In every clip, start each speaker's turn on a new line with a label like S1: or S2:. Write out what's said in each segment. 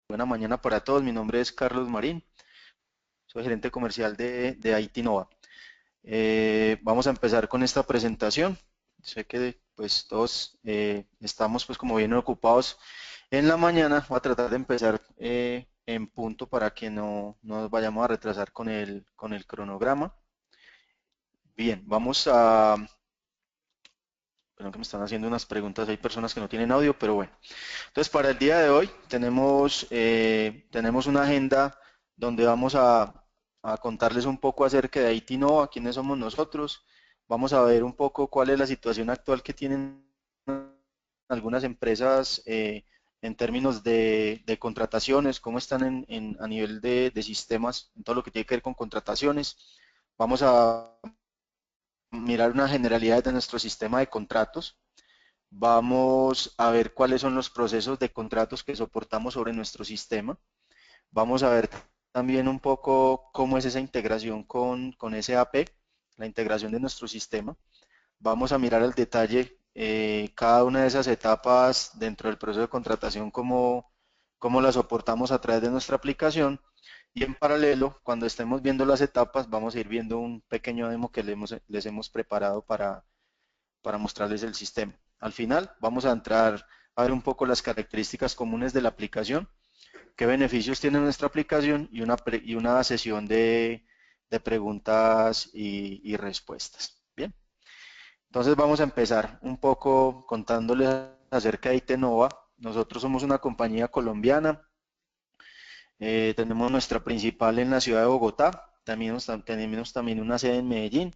S1: Buena mañana para todos. Mi nombre es Carlos Marín, soy gerente comercial de IT Nova. Vamos a empezar con esta presentación. Sé que pues todos estamos pues como bien ocupados en la mañana. Voy a tratar de empezar en punto para que no nos vayamos a retrasar con el cronograma. Bien, bueno, que me están haciendo unas preguntas, hay personas que no tienen audio, pero bueno. Entonces, para el día de hoy tenemos una agenda donde vamos a contarles un poco acerca de IT Nova, quiénes somos nosotros. Vamos a ver un poco cuál es la situación actual que tienen algunas empresas en términos de contrataciones, cómo están a nivel de sistemas, en todo lo que tiene que ver con contrataciones. Vamos a mirar una generalidad de nuestro sistema de contratos. Vamos a ver cuáles son los procesos de contratos que soportamos sobre nuestro sistema. Vamos a ver también un poco cómo es esa integración con SAP, la integración de nuestro sistema. Vamos a mirar al detalle cada una de esas etapas dentro del proceso de contratación, cómo la soportamos a través de nuestra aplicación. Y en paralelo, cuando estemos viendo las etapas, vamos a ir viendo un pequeño demo que les hemos preparado para mostrarles el sistema. Al final vamos a entrar a ver un poco las características comunes de la aplicación, qué beneficios tiene nuestra aplicación y una sesión de preguntas y respuestas. Bien, entonces vamos a empezar un poco contándoles acerca de Itenova. Nosotros somos una compañía colombiana, tenemos nuestra principal en la ciudad de Bogotá, tenemos también una sede en Medellín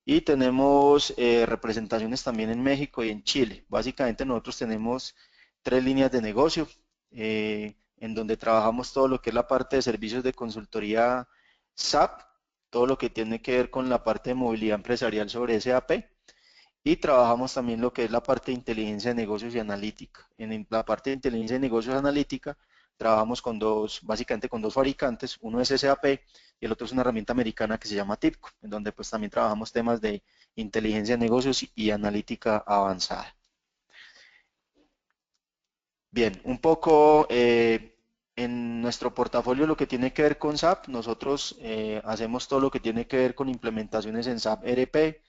S1: y tenemos representaciones también en México y en Chile. Básicamente nosotros tenemos tres líneas de negocio en donde trabajamos todo lo que es la parte de servicios de consultoría SAP, todo lo que tiene que ver con la parte de movilidad empresarial sobre SAP y trabajamos también lo que es la parte de inteligencia de negocios y analítica. En la parte de inteligencia de negocios y analítica trabajamos básicamente con dos fabricantes, uno es SAP y el otro es una herramienta americana que se llama TIPCO, en donde pues también trabajamos temas de inteligencia de negocios y analítica avanzada. Bien, un poco en nuestro portafolio lo que tiene que ver con SAP, nosotros hacemos todo lo que tiene que ver con implementaciones en SAP ERP,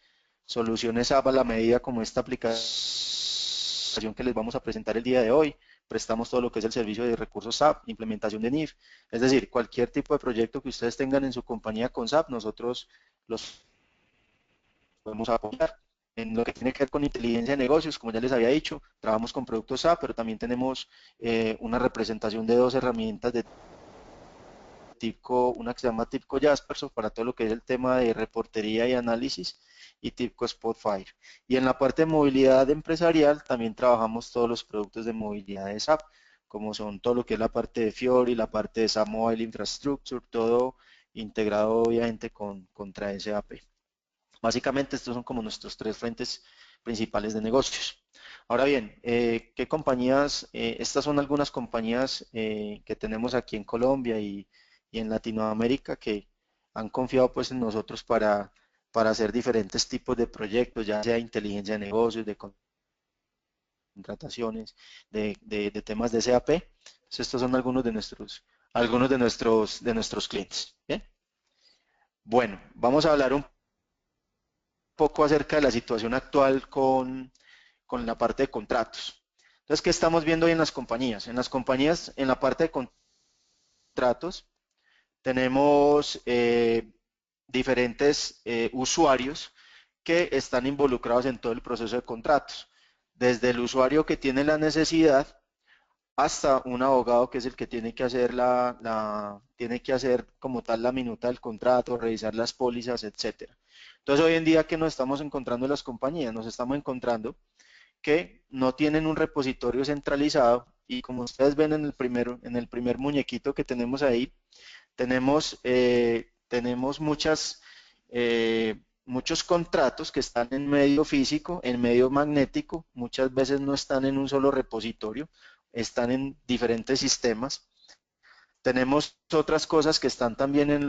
S1: soluciones SAP a la medida como esta aplicación que les vamos a presentar el día de hoy. Prestamos todo lo que es el servicio de recursos SAP, implementación de NIF, es decir, cualquier tipo de proyecto que ustedes tengan en su compañía con SAP, nosotros los podemos apoyar. En lo que tiene que ver con inteligencia de negocios, como ya les había dicho, trabajamos con productos SAP, pero también tenemos una representación de dos herramientas de TIPCO, una que se llama TIPCO Jaspersoft para todo lo que es el tema de reportería y análisis y TIPCO Spotfire. Y en la parte de movilidad empresarial también trabajamos todos los productos de movilidad de SAP, como son todo lo que es la parte de Fiori, la parte de SAP Mobile Infrastructure, todo integrado obviamente contra SAP. Básicamente estos son como nuestros tres frentes principales de negocios. Ahora bien, ¿qué compañías? Estas son algunas compañías que tenemos aquí en Colombia y en Latinoamérica que han confiado pues en nosotros para hacer diferentes tipos de proyectos, ya sea de inteligencia de negocios, de contrataciones, de temas de SAP. Entonces, estos son algunos de nuestros clientes. ¿Bien? Bueno, vamos a hablar un poco acerca de la situación actual con la parte de contratos. Entonces, ¿qué estamos viendo hoy en las compañías? En las compañías, en la parte de contratos, tenemos diferentes usuarios que están involucrados en todo el proceso de contratos. Desde el usuario que tiene la necesidad hasta un abogado que es el que tiene que hacer tiene que hacer como tal la minuta del contrato, revisar las pólizas, etcétera. Entonces hoy en día, ¿qué nos estamos encontrando en las compañías? Nos estamos encontrando que no tienen un repositorio centralizado y como ustedes ven en el primer muñequito que tenemos ahí, tenemos muchos contratos que están en medio físico, en medio magnético, muchas veces no están en un solo repositorio, están en diferentes sistemas. Tenemos otras cosas que están también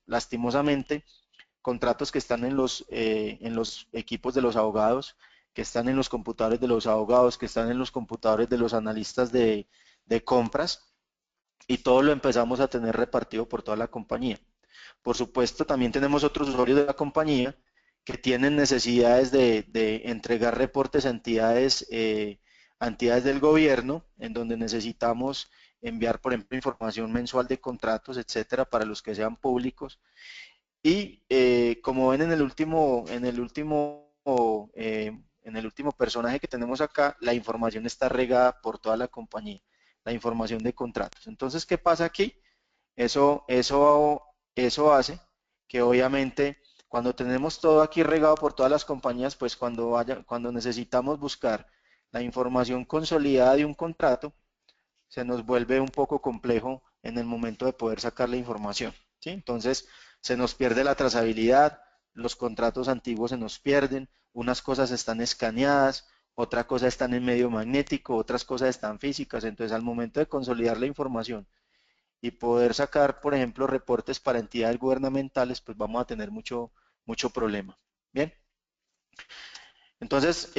S1: lastimosamente, contratos que están en los equipos de los abogados, que están en los computadores de los abogados, que están en los computadores de los analistas de compras. y todo lo empezamos a tener repartido por toda la compañía. Por supuesto, también tenemos otros usuarios de la compañía que tienen necesidades de entregar reportes a entidades del gobierno, en donde necesitamos enviar, por ejemplo, información mensual de contratos, etcétera, para los que sean públicos. Y como ven en el último personaje que tenemos acá, la información está regada por toda la compañía, la información de contratos. Entonces, ¿qué pasa aquí? Eso hace que obviamente cuando tenemos todo aquí regado por todas las compañías, pues cuando necesitamos buscar la información consolidada de un contrato, se nos vuelve un poco complejo en el momento de poder sacar la información, ¿sí? Entonces se nos pierde la trazabilidad, los contratos antiguos se nos pierden, unas cosas están escaneadas, otra cosa están en medio magnético, otras cosas están físicas, entonces al momento de consolidar la información y poder sacar, por ejemplo, reportes para entidades gubernamentales, pues vamos a tener mucho problema. Bien, entonces,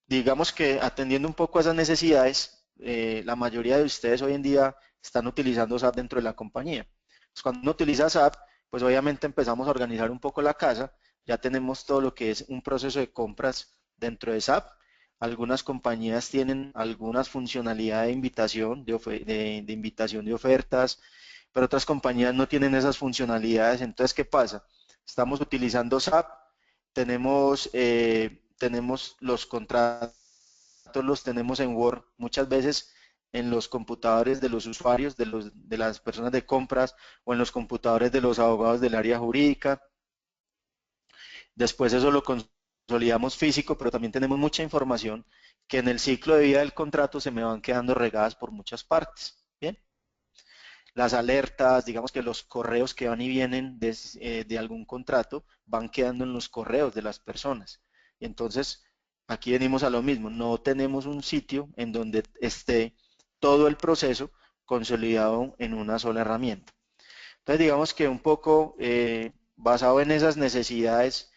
S1: digamos que atendiendo un poco a esas necesidades, la mayoría de ustedes hoy en día están utilizando SAP dentro de la compañía. Pues cuando uno utiliza SAP, pues obviamente empezamos a organizar un poco la casa, ya tenemos todo lo que es un proceso de compras dentro de SAP. Algunas compañías tienen algunas funcionalidades de invitación, de invitación de ofertas, pero otras compañías no tienen esas funcionalidades. Entonces, ¿qué pasa? Estamos utilizando SAP, tenemos los contratos, los tenemos en Word, muchas veces en los computadores de los usuarios, de las personas de compras o en los computadores de los abogados del área jurídica. Después eso lo consolidamos físico, pero también tenemos mucha información que en el ciclo de vida del contrato se me van quedando regadas por muchas partes. Bien, las alertas, digamos que los correos que van y vienen de algún contrato van quedando en los correos de las personas. Y entonces, aquí venimos a lo mismo, no tenemos un sitio en donde esté todo el proceso consolidado en una sola herramienta. Entonces, digamos que un poco basado en esas necesidades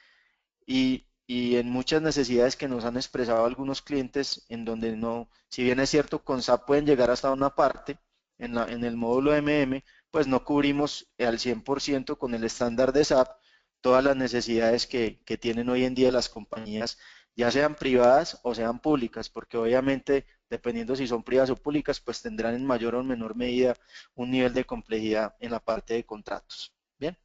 S1: y en muchas necesidades que nos han expresado algunos clientes, en donde no, si bien es cierto, con SAP pueden llegar hasta una parte, en el módulo MM, pues no cubrimos al 100% con el estándar de SAP todas las necesidades que tienen hoy en día las compañías, ya sean privadas o sean públicas, porque obviamente, dependiendo si son privadas o públicas, pues tendrán en mayor o menor medida un nivel de complejidad en la parte de contratos. Bien.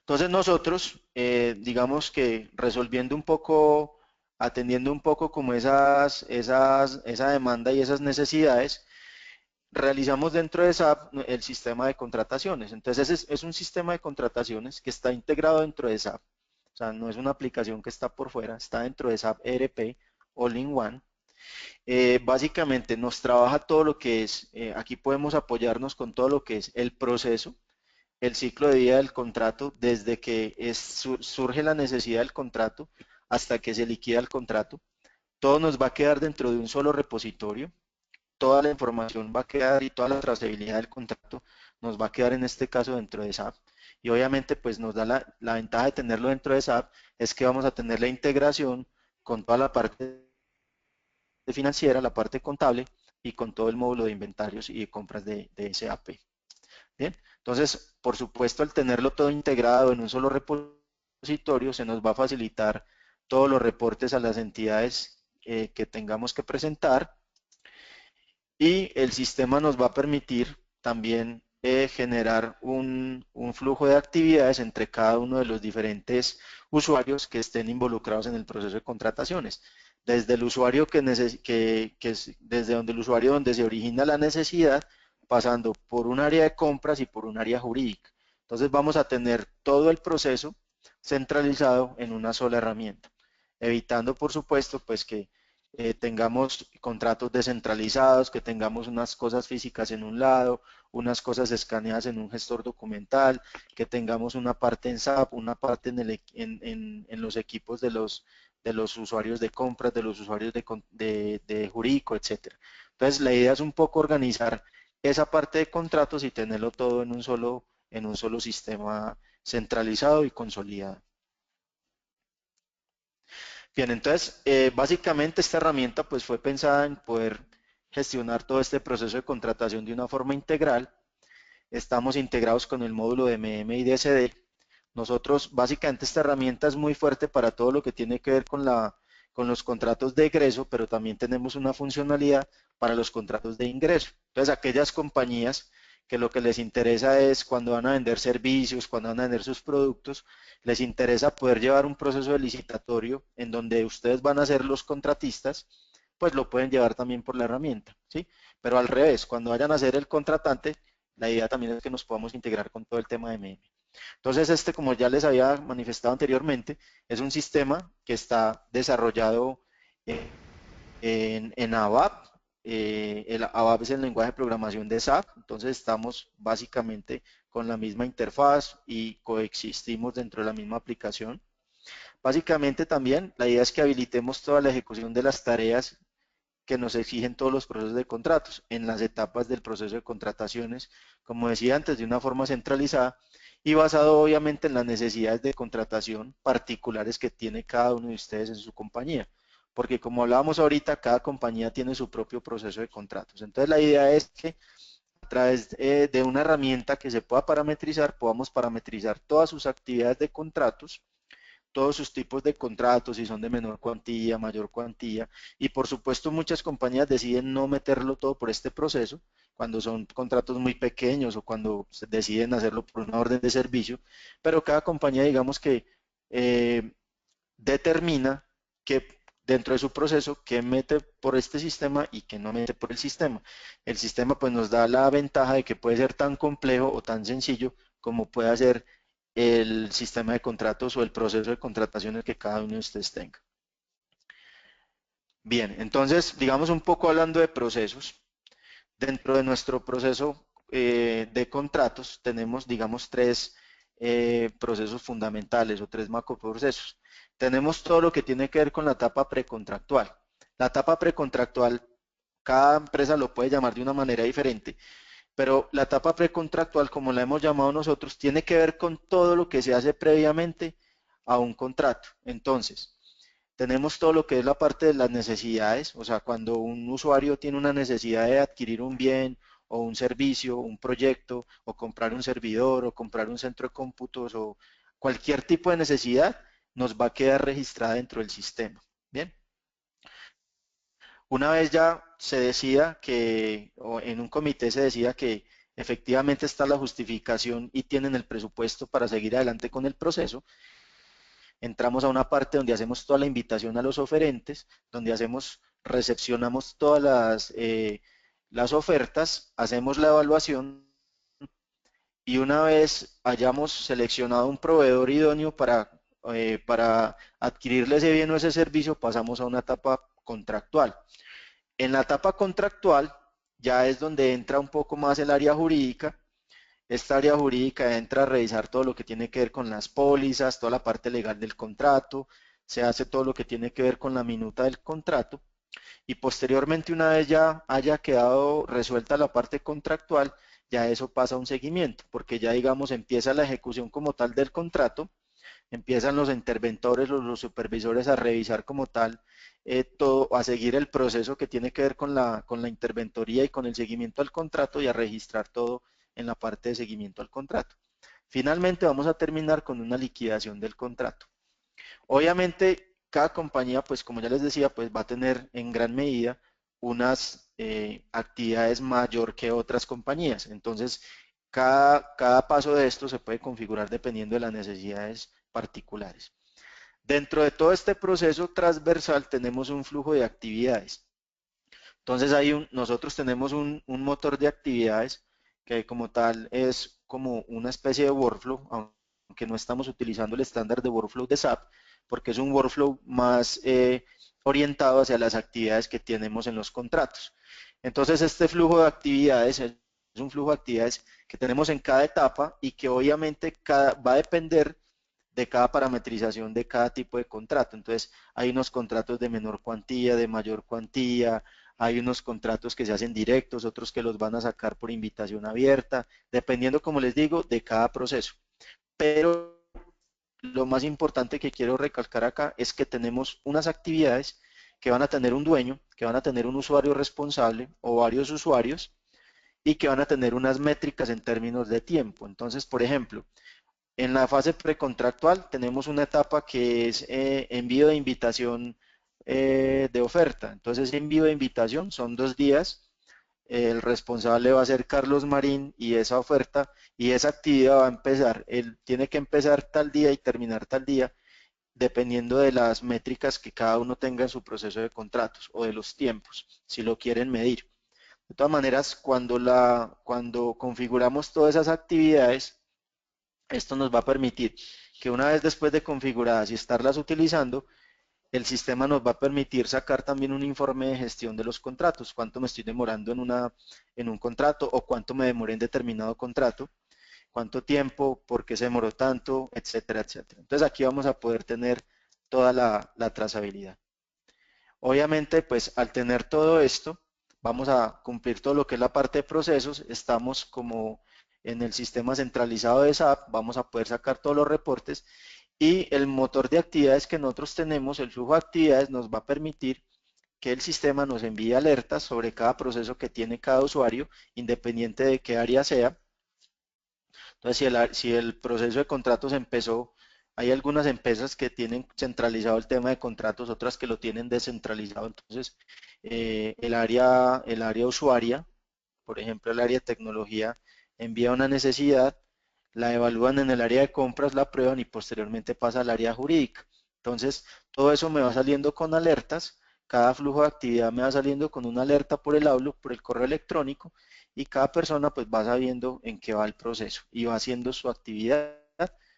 S1: Entonces nosotros, digamos que resolviendo un poco, atendiendo un poco como esa demanda y esas necesidades, realizamos dentro de SAP el sistema de contrataciones. Entonces es un sistema de contrataciones que está integrado dentro de SAP. O sea, no es una aplicación que está por fuera, está dentro de SAP ERP All in One. Básicamente nos trabaja todo lo que es, aquí podemos apoyarnos con todo lo que es el proceso, el ciclo de vida del contrato desde que surge la necesidad del contrato hasta que se liquida el contrato. Todo nos va a quedar dentro de un solo repositorio. Toda la información va a quedar y toda la trazabilidad del contrato nos va a quedar en este caso dentro de SAP. Y obviamente pues nos da la ventaja de tenerlo dentro de SAP es que vamos a tener la integración con toda la parte financiera, la parte contable y con todo el módulo de inventarios y de compras de SAP. Bien, entonces, por supuesto, al tenerlo todo integrado en un solo repositorio, se nos va a facilitar todos los reportes a las entidades que tengamos que presentar y el sistema nos va a permitir también generar un flujo de actividades entre cada uno de los diferentes usuarios que estén involucrados en el proceso de contrataciones. Desde el usuario desde donde el usuario donde se origina la necesidad, pasando por un área de compras y por un área jurídica. Entonces vamos a tener todo el proceso centralizado en una sola herramienta, evitando por supuesto pues que tengamos contratos descentralizados, que tengamos unas cosas físicas en un lado, unas cosas escaneadas en un gestor documental, que tengamos una parte en SAP, una parte en los equipos de los usuarios de compras, de los usuarios de jurídico, etcétera. Entonces, la idea es un poco organizar esa parte de contratos y tenerlo todo en un solo sistema centralizado y consolidado. Bien, entonces, básicamente esta herramienta pues fue pensada en poder gestionar todo este proceso de contratación de una forma integral. Estamos integrados con el módulo de MM y DSD. Nosotros, básicamente, esta herramienta es muy fuerte para todo lo que tiene que ver con los contratos de egreso, pero también tenemos una funcionalidad para los contratos de ingreso. Entonces, aquellas compañías que lo que les interesa es cuando van a vender servicios, cuando van a vender sus productos, les interesa poder llevar un proceso de licitatorio en donde ustedes van a ser los contratistas, pues lo pueden llevar también por la herramienta, ¿sí? Pero al revés, cuando vayan a ser el contratante, la idea también es que nos podamos integrar con todo el tema de MM. Entonces, este, como ya les había manifestado anteriormente, es un sistema que está desarrollado en ABAP. El ABAP es el lenguaje de programación de SAP, entonces estamos básicamente con la misma interfaz y coexistimos dentro de la misma aplicación. Básicamente también la idea es que habilitemos toda la ejecución de las tareas que nos exigen todos los procesos de contratos en las etapas del proceso de contrataciones, como decía antes, de una forma centralizada y basado obviamente en las necesidades de contratación particulares que tiene cada uno de ustedes en su compañía. Porque como hablábamos ahorita, cada compañía tiene su propio proceso de contratos. Entonces la idea es que a través de una herramienta que se pueda parametrizar, podamos parametrizar todas sus actividades de contratos, todos sus tipos de contratos, si son de menor cuantía, mayor cuantía, y por supuesto muchas compañías deciden no meterlo todo por este proceso, cuando son contratos muy pequeños o cuando deciden hacerlo por una orden de servicio, pero cada compañía digamos que eh, determina que dentro de su proceso qué mete por este sistema y qué no mete por el sistema. El sistema pues nos da la ventaja de que puede ser tan complejo o tan sencillo como pueda ser el sistema de contratos o el proceso de contrataciones que cada uno de ustedes tenga. Bien, entonces, digamos un poco hablando de procesos, dentro de nuestro proceso de contratos tenemos, digamos, tres procesos fundamentales o tres macroprocesos. Tenemos todo lo que tiene que ver con la etapa precontractual. La etapa precontractual, cada empresa lo puede llamar de una manera diferente, pero la etapa precontractual, como la hemos llamado nosotros, tiene que ver con todo lo que se hace previamente a un contrato. Entonces, tenemos todo lo que es la parte de las necesidades, o sea, cuando un usuario tiene una necesidad de adquirir un bien o un servicio, un proyecto, o comprar un servidor, o comprar un centro de cómputos, o cualquier tipo de necesidad, nos va a quedar registrada dentro del sistema. Bien, una vez ya se decida que, o en un comité se decida que efectivamente está la justificación y tienen el presupuesto para seguir adelante con el proceso, entramos a una parte donde hacemos toda la invitación a los oferentes, donde recepcionamos todas las ofertas, hacemos la evaluación y una vez hayamos seleccionado un proveedor idóneo para adquirirle ese bien o ese servicio, pasamos a una etapa contractual. En la etapa contractual ya es donde entra un poco más el área jurídica. Esta área jurídica entra a revisar todo lo que tiene que ver con las pólizas, toda la parte legal del contrato, se hace todo lo que tiene que ver con la minuta del contrato y posteriormente una vez ya haya quedado resuelta la parte contractual, ya eso pasa a un seguimiento, porque ya digamos empieza la ejecución como tal del contrato, empiezan los interventores, los supervisores a revisar como tal todo, a seguir el proceso que tiene que ver con la interventoría y con el seguimiento al contrato y a registrar todo en la parte de seguimiento al contrato. Finalmente vamos a terminar con una liquidación del contrato. Obviamente cada compañía, pues como ya les decía, pues va a tener en gran medida unas actividades mayor que otras compañías. Entonces, cada paso de esto se puede configurar dependiendo de las necesidades particulares. Dentro de todo este proceso transversal tenemos un flujo de actividades. Entonces nosotros tenemos un motor de actividades que como tal es como una especie de workflow, aunque no estamos utilizando el estándar de workflow de SAP, porque es un workflow más orientado hacia las actividades que tenemos en los contratos. Entonces este flujo de actividades es un flujo de actividades que tenemos en cada etapa y que obviamente va a depender de cada parametrización de cada tipo de contrato. Entonces, hay unos contratos de menor cuantía, de mayor cuantía, hay unos contratos que se hacen directos, otros que los van a sacar por invitación abierta, dependiendo, como les digo, de cada proceso. Pero lo más importante que quiero recalcar acá es que tenemos unas actividades que van a tener un dueño, que van a tener un usuario responsable o varios usuarios y que van a tener unas métricas en términos de tiempo. Entonces, por ejemplo, en la fase precontractual tenemos una etapa que es envío de invitación de oferta. Entonces, ese envío de invitación son 2 días. El responsable va a ser Carlos Marín y esa oferta y esa actividad va a empezar. Él tiene que empezar tal día y terminar tal día, dependiendo de las métricas que cada uno tenga en su proceso de contratos o de los tiempos, si lo quieren medir. De todas maneras, cuando configuramos todas esas actividades, esto nos va a permitir que una vez después de configuradas y estarlas utilizando, el sistema nos va a permitir sacar también un informe de gestión de los contratos, cuánto me estoy demorando en un contrato o cuánto me demoré en determinado contrato, cuánto tiempo, por qué se demoró tanto, etcétera, etcétera. Entonces aquí vamos a poder tener toda la trazabilidad. Obviamente, pues al tener todo esto, vamos a cumplir todo lo que es la parte de procesos, estamos como en el sistema centralizado de SAP, vamos a poder sacar todos los reportes y el motor de actividades que nosotros tenemos, el flujo de actividades, nos va a permitir que el sistema nos envíe alertas sobre cada proceso que tiene cada usuario, independiente de qué área sea. Entonces, si el proceso de contratos empezó, hay algunas empresas que tienen centralizado el tema de contratos, otras que lo tienen descentralizado. Entonces, el área usuaria, por ejemplo, el área de tecnología, envía una necesidad, la evalúan en el área de compras, la prueban y posteriormente pasa al área jurídica. Entonces, todo eso me va saliendo con alertas, cada flujo de actividad me va saliendo con una alerta por el Outlook, por el correo electrónico, y cada persona pues va sabiendo en qué va el proceso y va haciendo su actividad,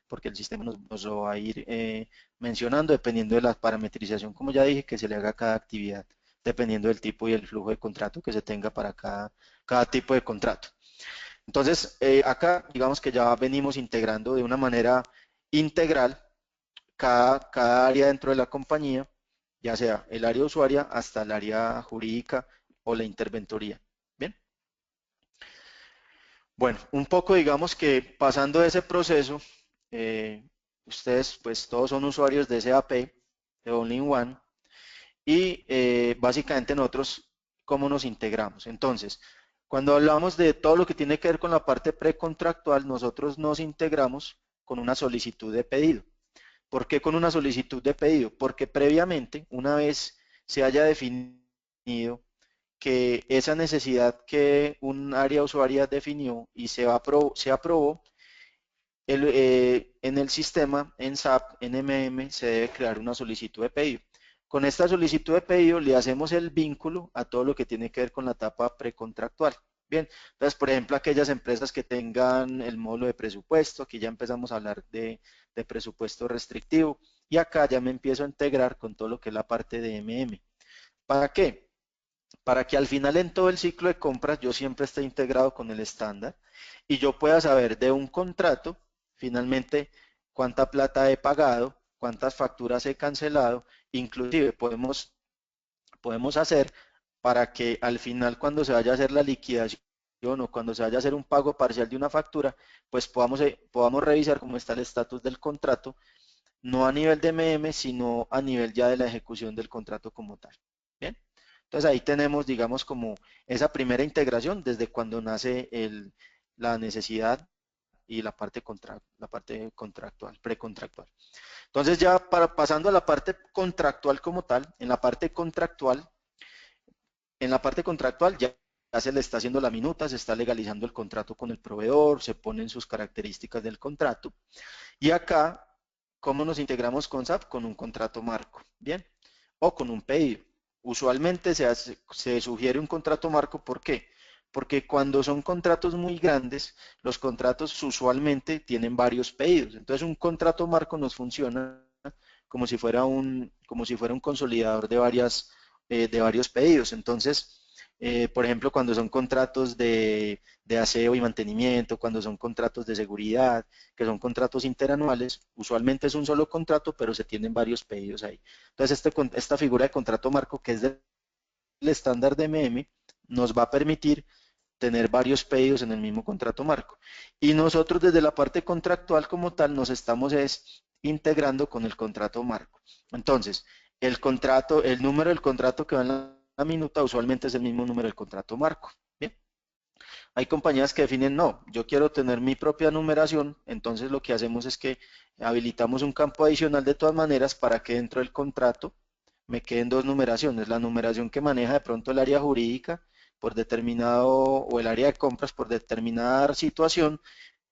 S1: porque el sistema nos lo va a ir mencionando dependiendo de la parametrización, como ya dije, que se le haga a cada actividad, dependiendo del tipo y el flujo de contrato que se tenga para cada tipo de contrato. Entonces, acá digamos que ya venimos integrando de una manera integral cada área dentro de la compañía, ya sea el área usuaria hasta el área jurídica o la interventoría. Bien, bueno, un poco digamos que pasando ese proceso, ustedes pues todos son usuarios de SAP, de All-in-One, y básicamente nosotros, ¿cómo nos integramos? Entonces, cuando hablamos de todo lo que tiene que ver con la parte precontractual, nosotros nos integramos con una solicitud de pedido. ¿Por qué con una solicitud de pedido? Porque previamente, una vez se haya definido que esa necesidad que un área usuaria definió y se aprobó, en el sistema, en SAP, en MM, se debe crear una solicitud de pedido. Con esta solicitud de pedido le hacemos el vínculo a todo lo que tiene que ver con la etapa precontractual. Bien, entonces, por ejemplo, aquellas empresas que tengan el módulo de presupuesto, aquí ya empezamos a hablar de presupuesto restrictivo, y acá ya me empiezo a integrar con todo lo que es la parte de MM. ¿Para qué? Para que al final en todo el ciclo de compras yo siempre esté integrado con el estándar y yo pueda saber de un contrato, finalmente, cuánta plata he pagado, cuántas facturas he cancelado, inclusive podemos hacer para que al final cuando se vaya a hacer la liquidación o cuando se vaya a hacer un pago parcial de una factura, pues podamos revisar cómo está el estatus del contrato, no a nivel de MM, sino a nivel ya de la ejecución del contrato como tal. Bien, entonces ahí tenemos, digamos, como esa primera integración desde cuando nace la necesidad y la parte contractual, precontractual. Entonces ya pasando a la parte contractual como tal, en la parte contractual ya se le está haciendo la minuta, se está legalizando el contrato con el proveedor, se ponen sus características del contrato. Y acá, ¿cómo nos integramos con SAP? Con un contrato marco, ¿bien? O con un pedido. Usualmente se sugiere un contrato marco, ¿por qué? Porque cuando son contratos muy grandes, los contratos usualmente tienen varios pedidos. Entonces, un contrato marco nos funciona como si fuera un consolidador de varios pedidos. Entonces, por ejemplo, cuando son contratos de aseo y mantenimiento, cuando son contratos de seguridad, que son contratos interanuales, usualmente es un solo contrato, pero se tienen varios pedidos ahí. Entonces, esta figura de contrato marco, que es del estándar de MM, nos va a permitir tener varios pedidos en el mismo contrato marco. Y nosotros desde la parte contractual como tal nos estamos integrando con el contrato marco. Entonces, El contrato, el número del contrato que va en la minuta usualmente es el mismo número del contrato marco. Bien. Hay compañías que definen, no, yo quiero tener mi propia numeración, entonces lo que hacemos es que habilitamos un campo adicional de todas maneras para que dentro del contrato me queden dos numeraciones, la numeración que maneja de pronto el área jurídica por determinado o el área de compras por determinada situación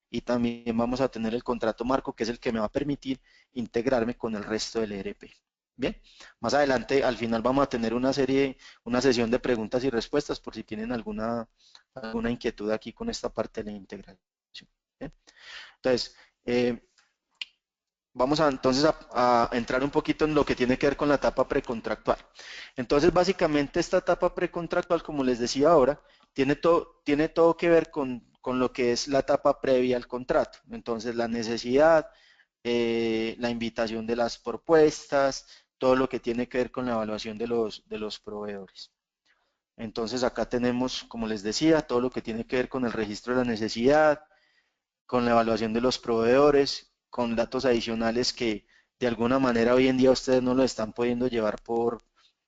S1: y también vamos a tener el contrato marco que es el que me va a permitir integrarme con el resto del ERP. Bien, más adelante al final vamos a tener una sesión de preguntas y respuestas por si tienen alguna inquietud aquí con esta parte de la integración. Bien. Entonces, vamos entonces a entrar un poquito en lo que tiene que ver con la etapa precontractual. Entonces, básicamente esta etapa precontractual, como les decía ahora, tiene todo que ver con lo que es la etapa previa al contrato. Entonces, la necesidad, la invitación de las propuestas, todo lo que tiene que ver con la evaluación de los proveedores. Entonces, acá tenemos, como les decía, todo lo que tiene que ver con el registro de la necesidad, con la evaluación de los proveedores, con datos adicionales que de alguna manera hoy en día ustedes no lo están pudiendo llevar por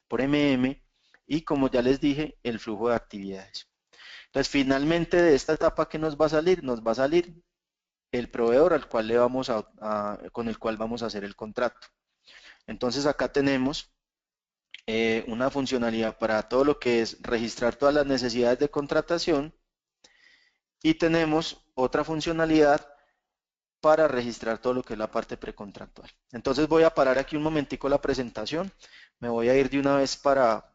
S1: MM y como ya les dije, el flujo de actividades. Entonces, finalmente de esta etapa que nos va a salir el proveedor al cual con el cual vamos a hacer el contrato. Entonces, acá tenemos una funcionalidad para todo lo que es registrar todas las necesidades de contratación y tenemos otra funcionalidad para registrar todo lo que es la parte precontractual. Entonces voy a parar aquí un momentico la presentación, me voy a ir de una vez para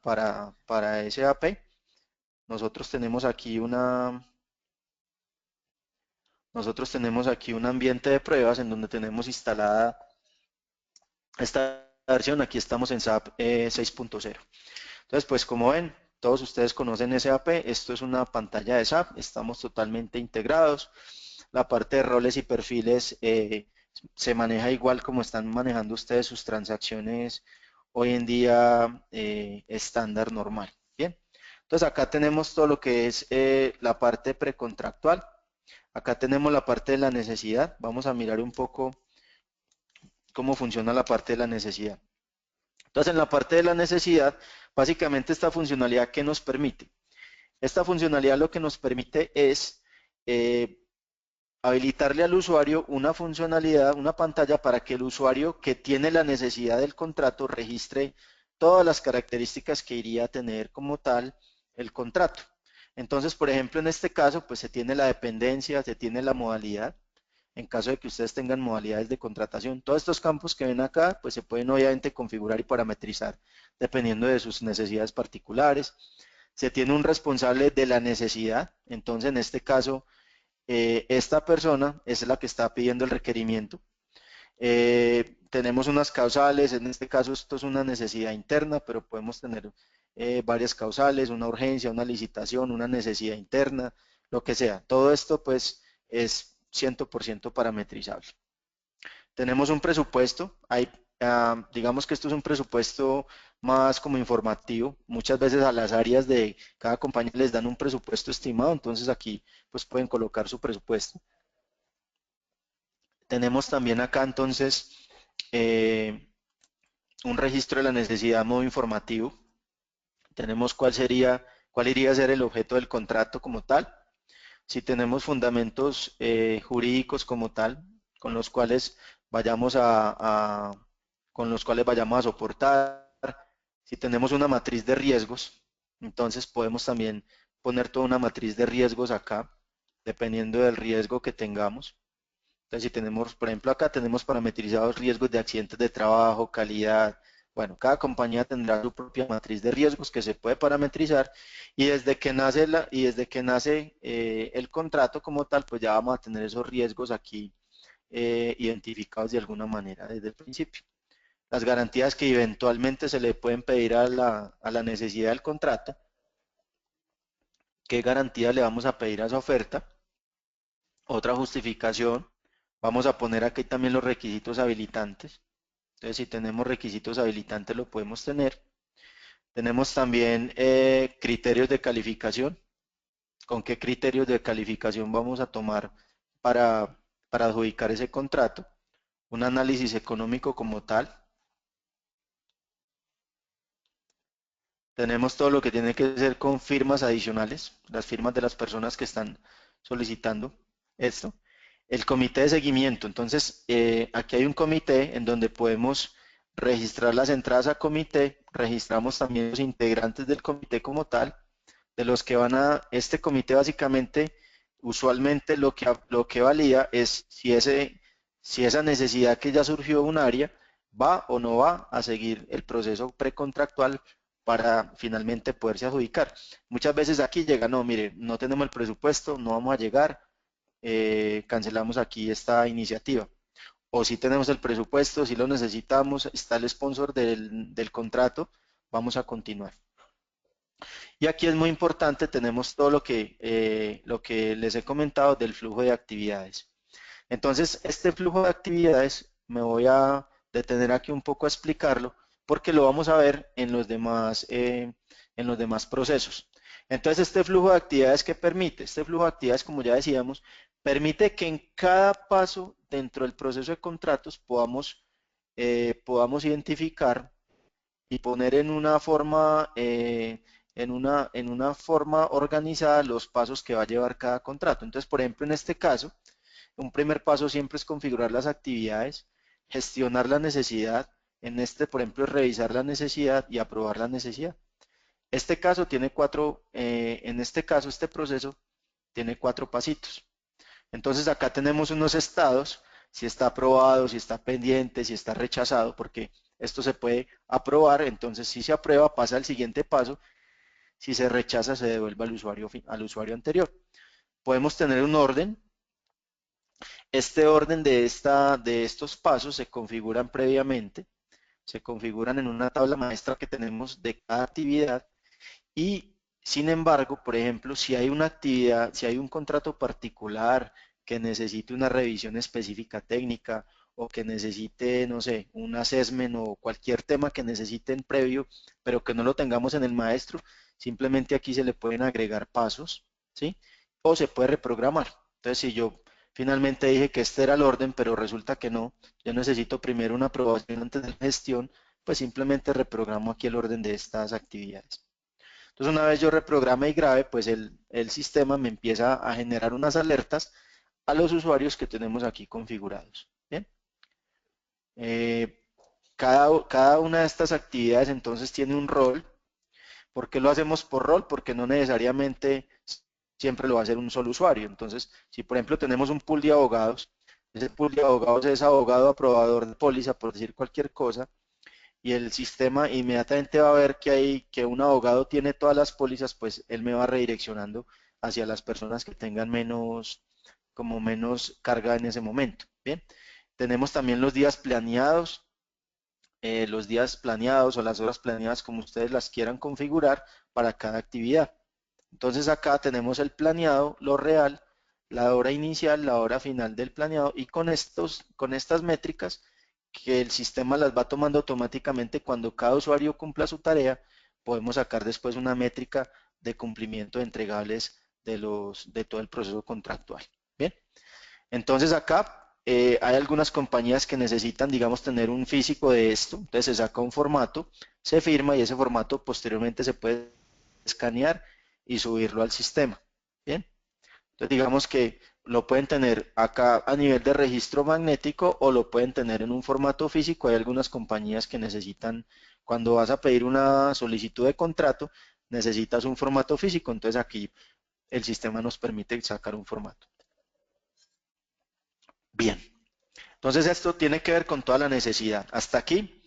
S1: SAP. Nosotros tenemos aquí un ambiente de pruebas en donde tenemos instalada esta versión, aquí estamos en SAP 6.0. Entonces, pues como ven, todos ustedes conocen SAP, esto es una pantalla de SAP, estamos totalmente integrados. La parte de roles y perfiles se maneja igual como están manejando ustedes sus transacciones hoy en día estándar normal. Bien, entonces acá tenemos todo lo que es la parte precontractual. Acá tenemos la parte de la necesidad. Vamos a mirar un poco cómo funciona la parte de la necesidad. Entonces, en la parte de la necesidad, básicamente esta funcionalidad que nos permite. Esta funcionalidad lo que nos permite es eh, habilitarle al usuario una funcionalidad, una pantalla para que el usuario que tiene la necesidad del contrato registre todas las características que iría a tener como tal el contrato. Entonces, por ejemplo, en este caso, pues se tiene la dependencia, se tiene la modalidad, en caso de que ustedes tengan modalidades de contratación. Todos estos campos que ven acá, pues se pueden obviamente configurar y parametrizar dependiendo de sus necesidades particulares. Se tiene un responsable de la necesidad, entonces en este caso, esta persona es la que está pidiendo el requerimiento. Tenemos unas causales, en este caso esto es una necesidad interna, pero podemos tener varias causales, una urgencia, una licitación, una necesidad interna, lo que sea. Todo esto pues es 100% parametrizable. Tenemos un presupuesto, digamos que esto es un presupuesto más como informativo. Muchas veces a las áreas de cada compañía les dan un presupuesto estimado, entonces aquí pues pueden colocar su presupuesto. Tenemos también acá entonces eh, un registro de la necesidad a modo informativo. Tenemos cuál iría a ser el objeto del contrato como tal. Si tenemos fundamentos jurídicos como tal, con los cuales vayamos con los cuales vayamos a soportar. Si tenemos una matriz de riesgos, entonces podemos también poner toda una matriz de riesgos acá, dependiendo del riesgo que tengamos. Entonces, si tenemos, por ejemplo, acá tenemos parametrizados riesgos de accidentes de trabajo, calidad. Bueno, cada compañía tendrá su propia matriz de riesgos que se puede parametrizar y desde que nace el contrato como tal, pues ya vamos a tener esos riesgos aquí identificados de alguna manera desde el principio. Las garantías que eventualmente se le pueden pedir a la necesidad del contrato, qué garantía le vamos a pedir a esa oferta, otra justificación, vamos a poner aquí también los requisitos habilitantes. Entonces, si tenemos requisitos habilitantes, lo podemos tener. Tenemos también criterios de calificación. ¿Con qué criterios de calificación vamos a tomar para, para adjudicar ese contrato? Un análisis económico como tal. Tenemos todo lo que tiene que ser con firmas adicionales, las firmas de las personas que están solicitando esto. El comité de seguimiento. Entonces, aquí hay un comité en donde podemos registrar las entradas a comité, registramos también los integrantes del comité como tal, de los que van a este comité básicamente, usualmente lo que valida es si esa necesidad que ya surgió de un área va o no va a seguir el proceso precontractual para finalmente poderse adjudicar. Muchas veces aquí llega, no, mire, no tenemos el presupuesto, no vamos a llegar, cancelamos aquí esta iniciativa. O si tenemos el presupuesto, si lo necesitamos, está el sponsor del contrato, vamos a continuar. Y aquí es muy importante, tenemos todo lo que les he comentado del flujo de actividades. Entonces, este flujo de actividades me voy a detener aquí un poco a explicarlo porque lo vamos a ver en los demás procesos. Entonces, este flujo de actividades que permite, este flujo de actividades, como ya decíamos, permite que en cada paso dentro del proceso de contratos podamos identificar y poner en una forma organizada los pasos que va a llevar cada contrato. Entonces, por ejemplo, en este caso, un primer paso siempre es configurar las actividades, gestionar la necesidad. En este, por ejemplo, es revisar la necesidad y aprobar la necesidad. Este caso tiene en este caso, este proceso tiene cuatro pasitos. Entonces acá tenemos unos estados, si está aprobado, si está pendiente, si está rechazado, porque esto se puede aprobar, entonces si se aprueba pasa al siguiente paso, si se rechaza se devuelve al usuario anterior. Podemos tener un orden. Este orden de estos pasos se configuran previamente, se configuran en una tabla maestra que tenemos de cada actividad y, sin embargo, por ejemplo, si hay una actividad, si hay un contrato particular que necesite una revisión específica técnica o que necesite, no sé, un assessment o cualquier tema que necesiten previo, pero que no lo tengamos en el maestro, simplemente aquí se le pueden agregar pasos, ¿sí? O se puede reprogramar. Entonces, si yo finalmente dije que este era el orden, pero resulta que no, yo necesito primero una aprobación antes de la gestión, pues simplemente reprogramo aquí el orden de estas actividades. Entonces, una vez yo reprograme y grabe, pues el sistema me empieza a generar unas alertas a los usuarios que tenemos aquí configurados. Bien. Eh, cada una de estas actividades entonces tiene un rol. ¿Por qué lo hacemos por rol? Porque no necesariamente siempre lo va a hacer un solo usuario. Entonces, si por ejemplo tenemos un pool de abogados, ese pool de abogados es abogado aprobador de póliza, por decir cualquier cosa, y el sistema inmediatamente va a ver que un abogado tiene todas las pólizas, pues él me va redireccionando hacia las personas que tengan como menos carga en ese momento. Bien, tenemos también los días planeados o las horas planeadas como ustedes las quieran configurar para cada actividad. Entonces acá tenemos el planeado, lo real, la hora inicial, la hora final del planeado y con estas métricas que el sistema las va tomando automáticamente cuando cada usuario cumpla su tarea, podemos sacar después una métrica de cumplimiento de entregables de todo el proceso contractual. Bien, entonces acá hay algunas compañías que necesitan, digamos, tener un físico de esto, entonces se saca un formato, se firma y ese formato posteriormente se puede escanear y subirlo al sistema. Bien, entonces digamos que lo pueden tener acá a nivel de registro magnético o lo pueden tener en un formato físico. Hay algunas compañías que necesitan, cuando vas a pedir una solicitud de contrato, necesitas un formato físico, entonces aquí el sistema nos permite sacar un formato. Bien, entonces esto tiene que ver con toda la necesidad. Hasta aquí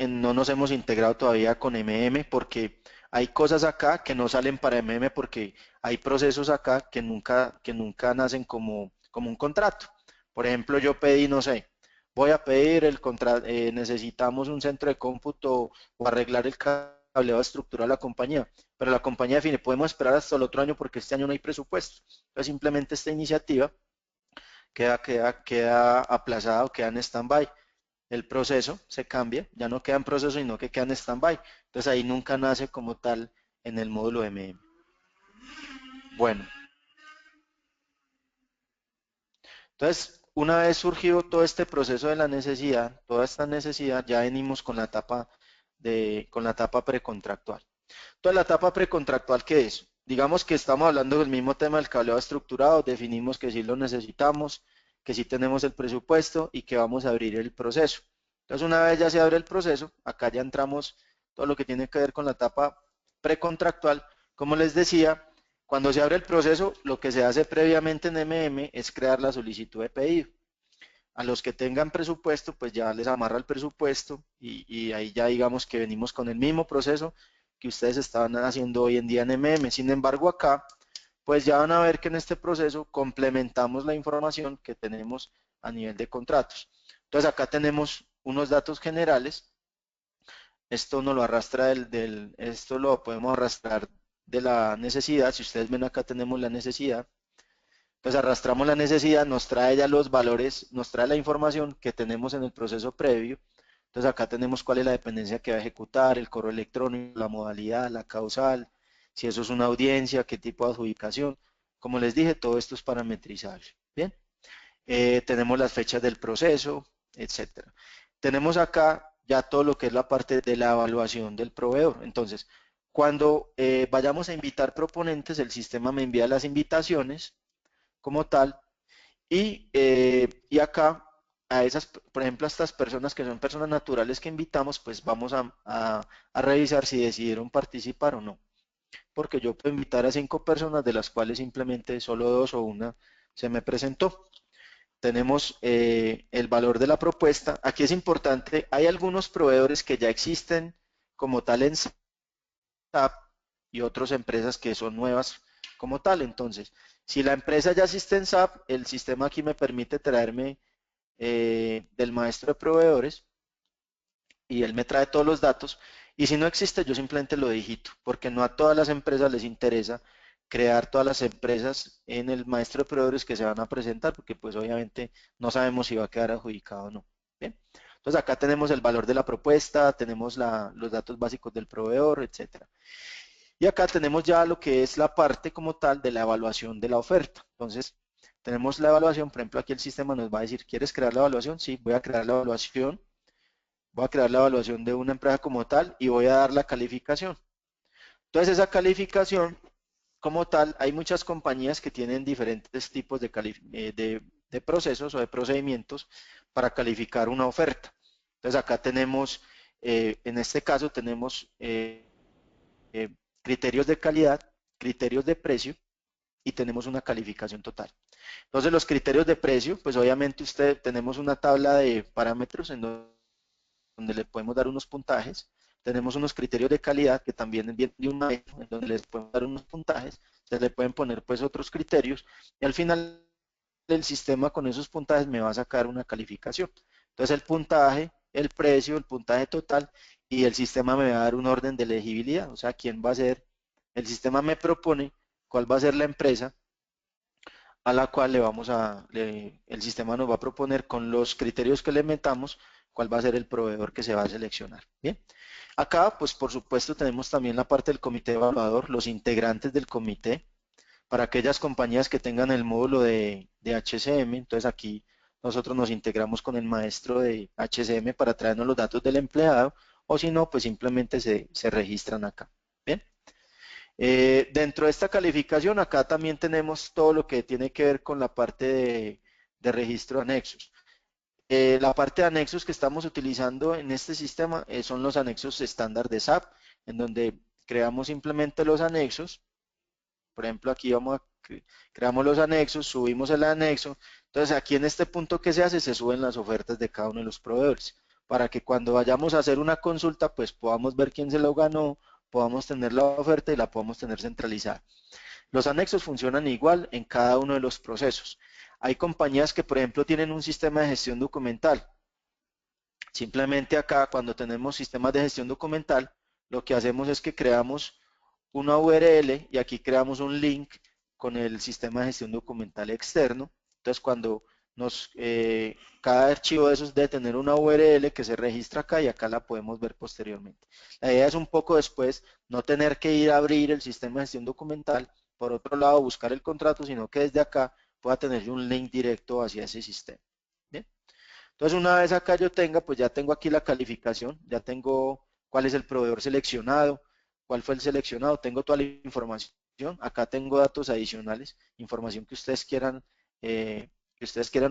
S1: no nos hemos integrado todavía con MM porque hay cosas acá que no salen para MM porque hay procesos acá que nunca nacen como un contrato. Por ejemplo, yo pedí, no sé, voy a pedir el contrato, necesitamos un centro de cómputo o arreglar el cableado estructural de la compañía, pero la compañía define, podemos esperar hasta el otro año porque este año no hay presupuesto. Entonces simplemente esta iniciativa queda aplazada o queda en stand-by. El proceso se cambia, ya no queda en proceso, sino que queda en stand-by. Entonces ahí nunca nace como tal en el módulo MM. Bueno, entonces una vez surgido todo este proceso de la necesidad, toda esta necesidad, ya venimos con la etapa con la etapa precontractual. Entonces, la etapa precontractual, ¿qué es? Digamos que estamos hablando del mismo tema del cableado estructurado, definimos que sí lo necesitamos, que sí tenemos el presupuesto y que vamos a abrir el proceso. Entonces, una vez ya se abre el proceso, acá ya entramos todo lo que tiene que ver con la etapa precontractual. Como les decía, cuando se abre el proceso, lo que se hace previamente en MM es crear la solicitud de pedido. A los que tengan presupuesto, pues ya les amarra el presupuesto y ahí ya digamos que venimos con el mismo proceso que ustedes estaban haciendo hoy en día en MM. Sin embargo, acá, pues ya van a ver que en este proceso complementamos la información que tenemos a nivel de contratos. Entonces acá tenemos unos datos generales. Esto no lo arrastra esto lo podemos arrastrar de la necesidad. Si ustedes ven acá tenemos la necesidad. Entonces arrastramos la necesidad, nos trae ya los valores, nos trae la información que tenemos en el proceso previo. Entonces acá tenemos cuál es la dependencia que va a ejecutar, el correo electrónico, la modalidad, la causal, si eso es una audiencia, qué tipo de adjudicación. Como les dije, todo esto es parametrizable. Bien, tenemos las fechas del proceso, etcétera. Tenemos acá ya todo lo que es la parte de la evaluación del proveedor. Entonces, cuando vayamos a invitar proponentes, el sistema me envía las invitaciones como tal y acá a esas, por ejemplo, a estas personas que son personas naturales que invitamos, pues vamos a revisar si decidieron participar o no. Porque yo puedo invitar a 5 personas, de las cuales simplemente solo 2 o una se me presentó. Tenemos el valor de la propuesta. Aquí es importante, hay algunos proveedores que ya existen como tal en SAP y otras empresas que son nuevas como tal. Entonces, si la empresa ya existe en SAP, el sistema aquí me permite traerme del maestro de proveedores y él me trae todos los datos. Y si no existe, yo simplemente lo digito, porque no a todas las empresas les interesa crear todas las empresas en el maestro de proveedores que se van a presentar, porque pues obviamente no sabemos si va a quedar adjudicado o no. Bien. Entonces acá tenemos el valor de la propuesta, tenemos los datos básicos del proveedor, etcétera. Y acá tenemos ya lo que es la parte como tal de la evaluación de la oferta. Entonces, tenemos la evaluación, por ejemplo, aquí el sistema nos va a decir, ¿quieres crear la evaluación? Sí, voy a crear la evaluación. Voy a crear la evaluación de una empresa como tal y voy a dar la calificación. Entonces, esa calificación como tal, hay muchas compañías que tienen diferentes tipos de procesos o de procedimientos para calificar una oferta. Entonces, acá tenemos, en este caso, tenemos eh, criterios de calidad, criterios de precio y tenemos una calificación total. Entonces los criterios de precio, pues obviamente tenemos una tabla de parámetros en donde le podemos dar unos puntajes, tenemos unos criterios de calidad que también vienen de un maestro, en donde les podemos dar unos puntajes, se le pueden poner pues otros criterios y al final el sistema con esos puntajes me va a sacar una calificación. Entonces el puntaje, el precio, el puntaje total y el sistema me va a dar un orden de elegibilidad, o sea, quién va a ser, el sistema me propone cuál va a ser la empresa a la cual el sistema nos va a proponer con los criterios que le metamos cuál va a ser el proveedor que se va a seleccionar. Bien, acá pues por supuesto tenemos también la parte del comité evaluador, los integrantes del comité, para aquellas compañías que tengan el módulo de HCM, entonces aquí nosotros nos integramos con el maestro de HCM para traernos los datos del empleado, o si no, pues simplemente se registran acá. Bien. Dentro de esta calificación, acá también tenemos todo lo que tiene que ver con la parte de registro de anexos. La parte de anexos que estamos utilizando en este sistema son los anexos estándar de SAP, en donde creamos simplemente los anexos. Por ejemplo, aquí creamos los anexos, subimos el anexo. Entonces, aquí en este punto que se hace, se suben las ofertas de cada uno de los proveedores, para que cuando vayamos a hacer una consulta, pues podamos ver quién se lo ganó, podamos tener la oferta y la podamos tener centralizada. Los anexos funcionan igual en cada uno de los procesos. Hay compañías que, por ejemplo, tienen un sistema de gestión documental. Simplemente acá, cuando tenemos sistemas de gestión documental, lo que hacemos es que creamos una URL y aquí creamos un link con el sistema de gestión documental externo. Entonces, cada archivo de esos debe tener una URL que se registra acá y acá la podemos ver posteriormente. La idea es un poco después no tener que ir a abrir el sistema de gestión documental, por otro lado buscar el contrato, sino que desde acá pueda tener un link directo hacia ese sistema. Bien. Entonces, una vez acá yo tenga, pues ya tengo aquí la calificación, ya tengo cuál es el proveedor seleccionado, cuál fue el seleccionado, tengo toda la información. Acá tengo datos adicionales, información que ustedes quieran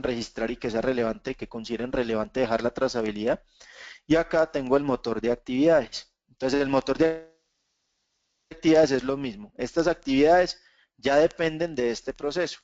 S1: registrar y que sea relevante, que consideren relevante dejar la trazabilidad. Y acá tengo el motor de actividades. Entonces el motor de actividades es lo mismo. Estas actividades ya dependen de este proceso.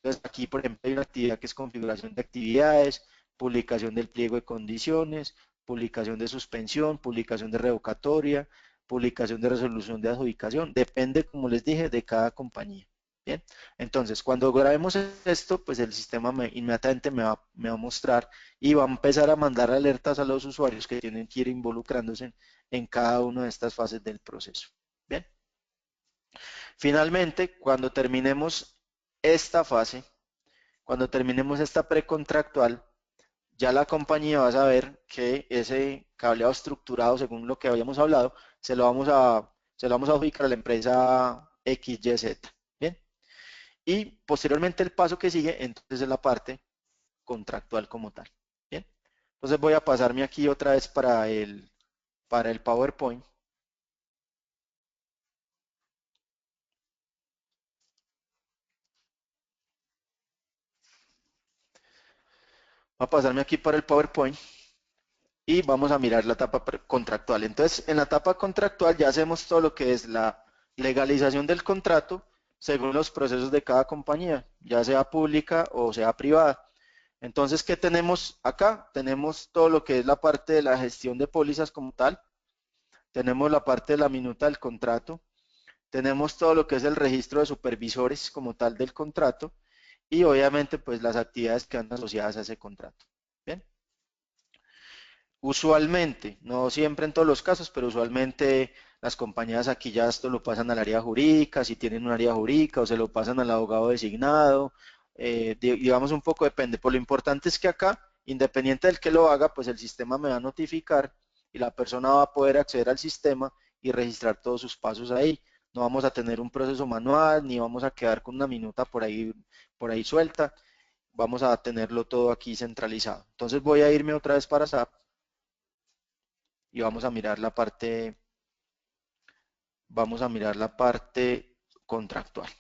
S1: Entonces aquí, por ejemplo, hay una actividad que es configuración de actividades, publicación del pliego de condiciones, publicación de suspensión, publicación de revocatoria, publicación de resolución de adjudicación. Depende, como les dije, de cada compañía. Bien, entonces cuando grabemos esto, pues el sistema inmediatamente me va a mostrar y va a empezar a mandar alertas a los usuarios que tienen que ir involucrándose en cada una de estas fases del proceso. Bien, finalmente, cuando terminemos esta fase, cuando terminemos esta precontractual, ya la compañía va a saber que ese cableado estructurado, según lo que habíamos hablado, se lo vamos a adjudicar a la empresa XYZ. Bien. Y posteriormente el paso que sigue, entonces es la parte contractual como tal. Bien. Entonces voy a pasarme aquí otra vez para el PowerPoint. Voy a pasarme aquí para el PowerPoint y vamos a mirar la etapa contractual. Entonces, en la etapa contractual ya hacemos todo lo que es la legalización del contrato según los procesos de cada compañía, ya sea pública o sea privada. Entonces, ¿qué tenemos acá? Tenemos todo lo que es la parte de la gestión de pólizas como tal, tenemos la parte de la minuta del contrato, tenemos todo lo que es el registro de supervisores como tal del contrato y obviamente pues las actividades que van asociadas a ese contrato. Bien. Usualmente, no siempre en todos los casos, pero usualmente las compañías aquí ya esto lo pasan al área jurídica, si tienen un área jurídica o se lo pasan al abogado designado, digamos un poco depende. Por lo importante es que acá, independiente del que lo haga, pues el sistema me va a notificar y la persona va a poder acceder al sistema y registrar todos sus pasos ahí. No vamos a tener un proceso manual, ni vamos a quedar con una minuta por ahí suelta. Vamos a tenerlo todo aquí centralizado. Entonces voy a irme otra vez para SAP y vamos a mirar la parte contractual.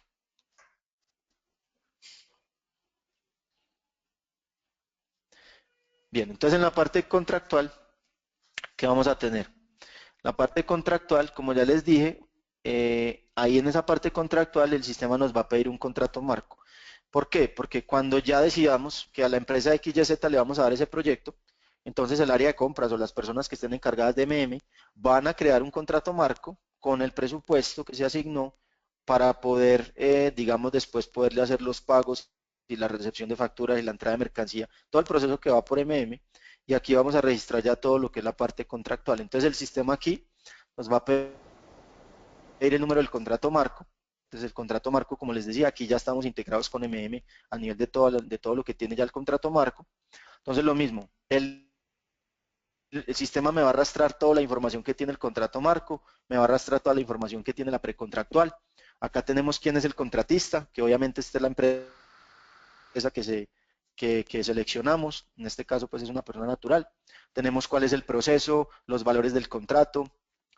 S1: Bien, entonces en la parte contractual, ¿qué vamos a tener? La parte contractual, como ya les dije, ahí en esa parte contractual el sistema nos va a pedir un contrato marco. ¿Por qué? Porque cuando ya decidamos que a la empresa XYZ le vamos a dar ese proyecto, entonces el área de compras o las personas que estén encargadas de MM van a crear un contrato marco con el presupuesto que se asignó para poder, digamos, después poderle hacer los pagos y la recepción de facturas y la entrada de mercancía, todo el proceso que va por MM. Y aquí vamos a registrar ya todo lo que es la parte contractual. Entonces el sistema aquí nos va a pedir el número del contrato marco. Entonces el contrato marco, como les decía, aquí ya estamos integrados con MM a nivel de todo lo que tiene ya el contrato marco. Entonces lo mismo, el sistema me va a arrastrar toda la información que tiene el contrato marco, me va a arrastrar toda la información que tiene la precontractual. Acá tenemos quién es el contratista, que obviamente esta es la empresa que seleccionamos, en este caso pues es una persona natural. Tenemos cuál es el proceso, los valores del contrato,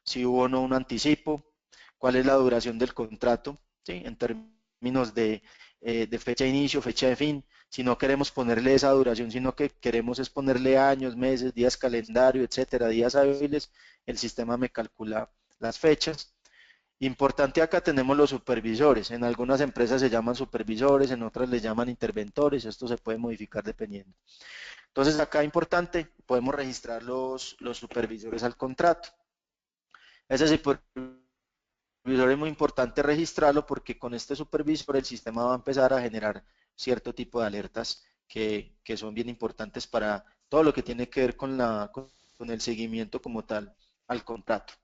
S1: si hubo o no un anticipo, cuál es la duración del contrato, ¿sí? En términos de fecha de inicio, fecha de fin. Si no queremos ponerle esa duración, sino que queremos es ponerle años, meses, días calendario, etcétera, días hábiles, el sistema me calcula las fechas. Importante acá tenemos los supervisores. En algunas empresas se llaman supervisores, en otras les llaman interventores. Esto se puede modificar dependiendo. Entonces acá importante, podemos registrar los supervisores al contrato. Ese supervisor es muy importante registrarlo porque con este supervisor el sistema va a empezar a generar cierto tipo de alertas que son bien importantes para todo lo que tiene que ver con el seguimiento como tal al contrato.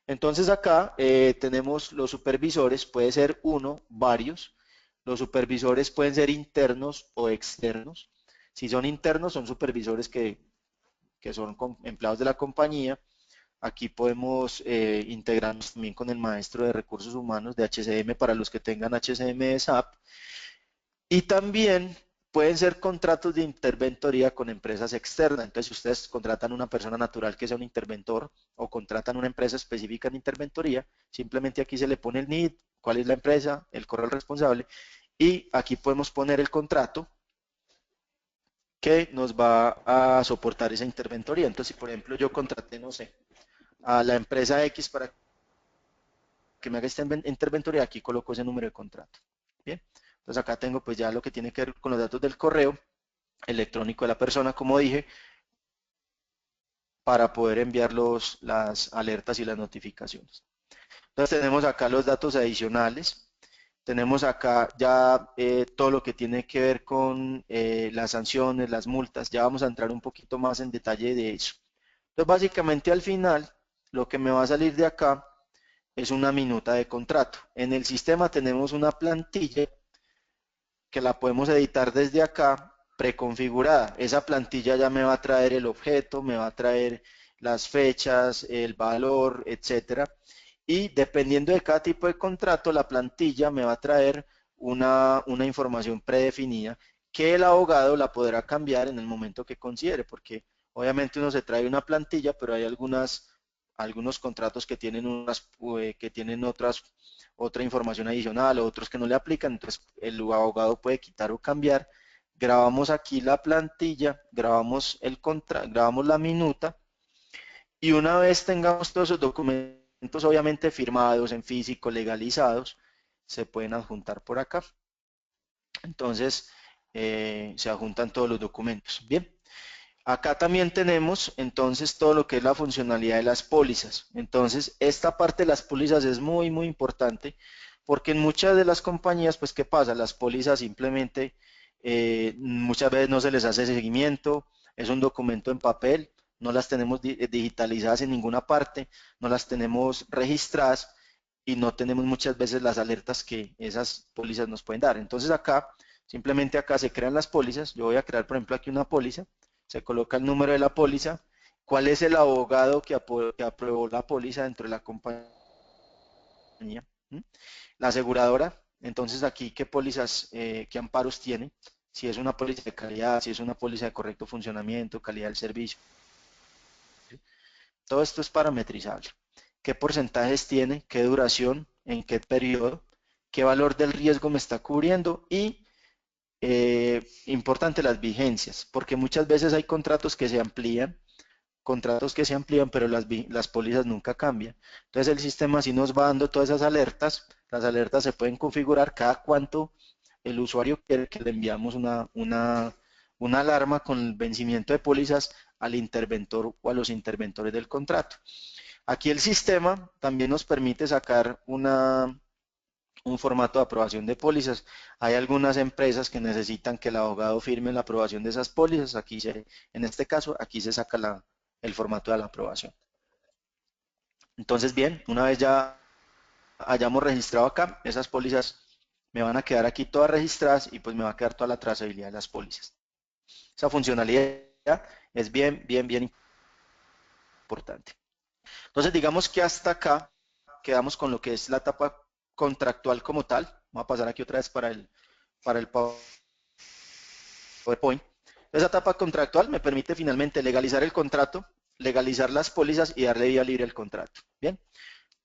S1: Entonces acá tenemos los supervisores, puede ser uno, varios. Los supervisores pueden ser internos o externos. Si son internos, son supervisores que son empleados de la compañía. Aquí podemos integrarnos también con el maestro de recursos humanos de HCM para los que tengan HCM de SAP. Y también pueden ser contratos de interventoría con empresas externas. Entonces, si ustedes contratan una persona natural que sea un interventor o contratan una empresa específica en interventoría, simplemente aquí se le pone el NID, cuál es la empresa, el correo responsable, y aquí podemos poner el contrato que nos va a soportar esa interventoría. Entonces, si por ejemplo yo contraté, no sé, a la empresa X para que me haga esta interventoría, aquí coloco ese número de contrato. Bien, entonces acá tengo pues ya lo que tiene que ver con los datos del correo electrónico de la persona, como dije, para poder enviar las alertas y las notificaciones. Entonces tenemos acá los datos adicionales, tenemos acá ya todo lo que tiene que ver con las sanciones, las multas, ya vamos a entrar un poquito más en detalle de eso. Entonces básicamente al final lo que me va a salir de acá es una minuta de contrato. En el sistema tenemos una plantilla que la podemos editar desde acá preconfigurada. Esa plantilla ya me va a traer el objeto, me va a traer las fechas, el valor, etcétera. Y dependiendo de cada tipo de contrato, la plantilla me va a traer una información predefinida que el abogado la podrá cambiar en el momento que considere, porque obviamente uno se trae una plantilla, pero hay algunos contratos que tienen otra información adicional, o otros que no le aplican, entonces el abogado puede quitar o cambiar. Grabamos aquí la plantilla, grabamos la minuta, y una vez tengamos todos esos documentos obviamente firmados en físico, legalizados, se pueden adjuntar por acá. Entonces se adjuntan todos los documentos. Bien, acá también tenemos entonces todo lo que es la funcionalidad de las pólizas. Entonces esta parte de las pólizas es muy muy importante, porque en muchas de las compañías, pues ¿qué pasa? Las pólizas simplemente muchas veces no se les hace seguimiento, es un documento en papel, no las tenemos digitalizadas en ninguna parte, no las tenemos registradas y no tenemos muchas veces las alertas que esas pólizas nos pueden dar. Entonces acá, simplemente acá se crean las pólizas. Yo voy a crear por ejemplo aquí una póliza, se coloca el número de la póliza, cuál es el abogado que aprobó la póliza dentro de la compañía, ¿m? La aseguradora, entonces aquí qué pólizas, qué amparos tiene, si es una póliza de calidad, si es una póliza de correcto funcionamiento, calidad del servicio. Todo esto es parametrizable. ¿Qué porcentajes tiene? ¿Qué duración? ¿En qué periodo? ¿Qué valor del riesgo me está cubriendo? Y importante las vigencias, porque muchas veces hay contratos que se amplían, pero las pólizas nunca cambian. Entonces el sistema sí nos va dando todas esas alertas. Las alertas se pueden configurar cada cuánto el usuario quiere que le enviamos una alarma con el vencimiento de pólizas al interventor o a los interventores del contrato. Aquí el sistema también nos permite sacar un formato de aprobación de pólizas. Hay algunas empresas que necesitan que el abogado firme la aprobación de esas pólizas. En este caso, aquí se saca el formato de la aprobación. Entonces, bien, una vez ya hayamos registrado acá, esas pólizas me van a quedar aquí todas registradas y pues me va a quedar toda la trazabilidad de las pólizas. Esa funcionalidad es bien importante. Entonces, digamos que hasta acá quedamos con lo que es la etapa contractual como tal. Vamos a pasar aquí otra vez para el PowerPoint. Esa etapa contractual me permite finalmente legalizar el contrato, legalizar las pólizas y darle vía libre al contrato. Bien,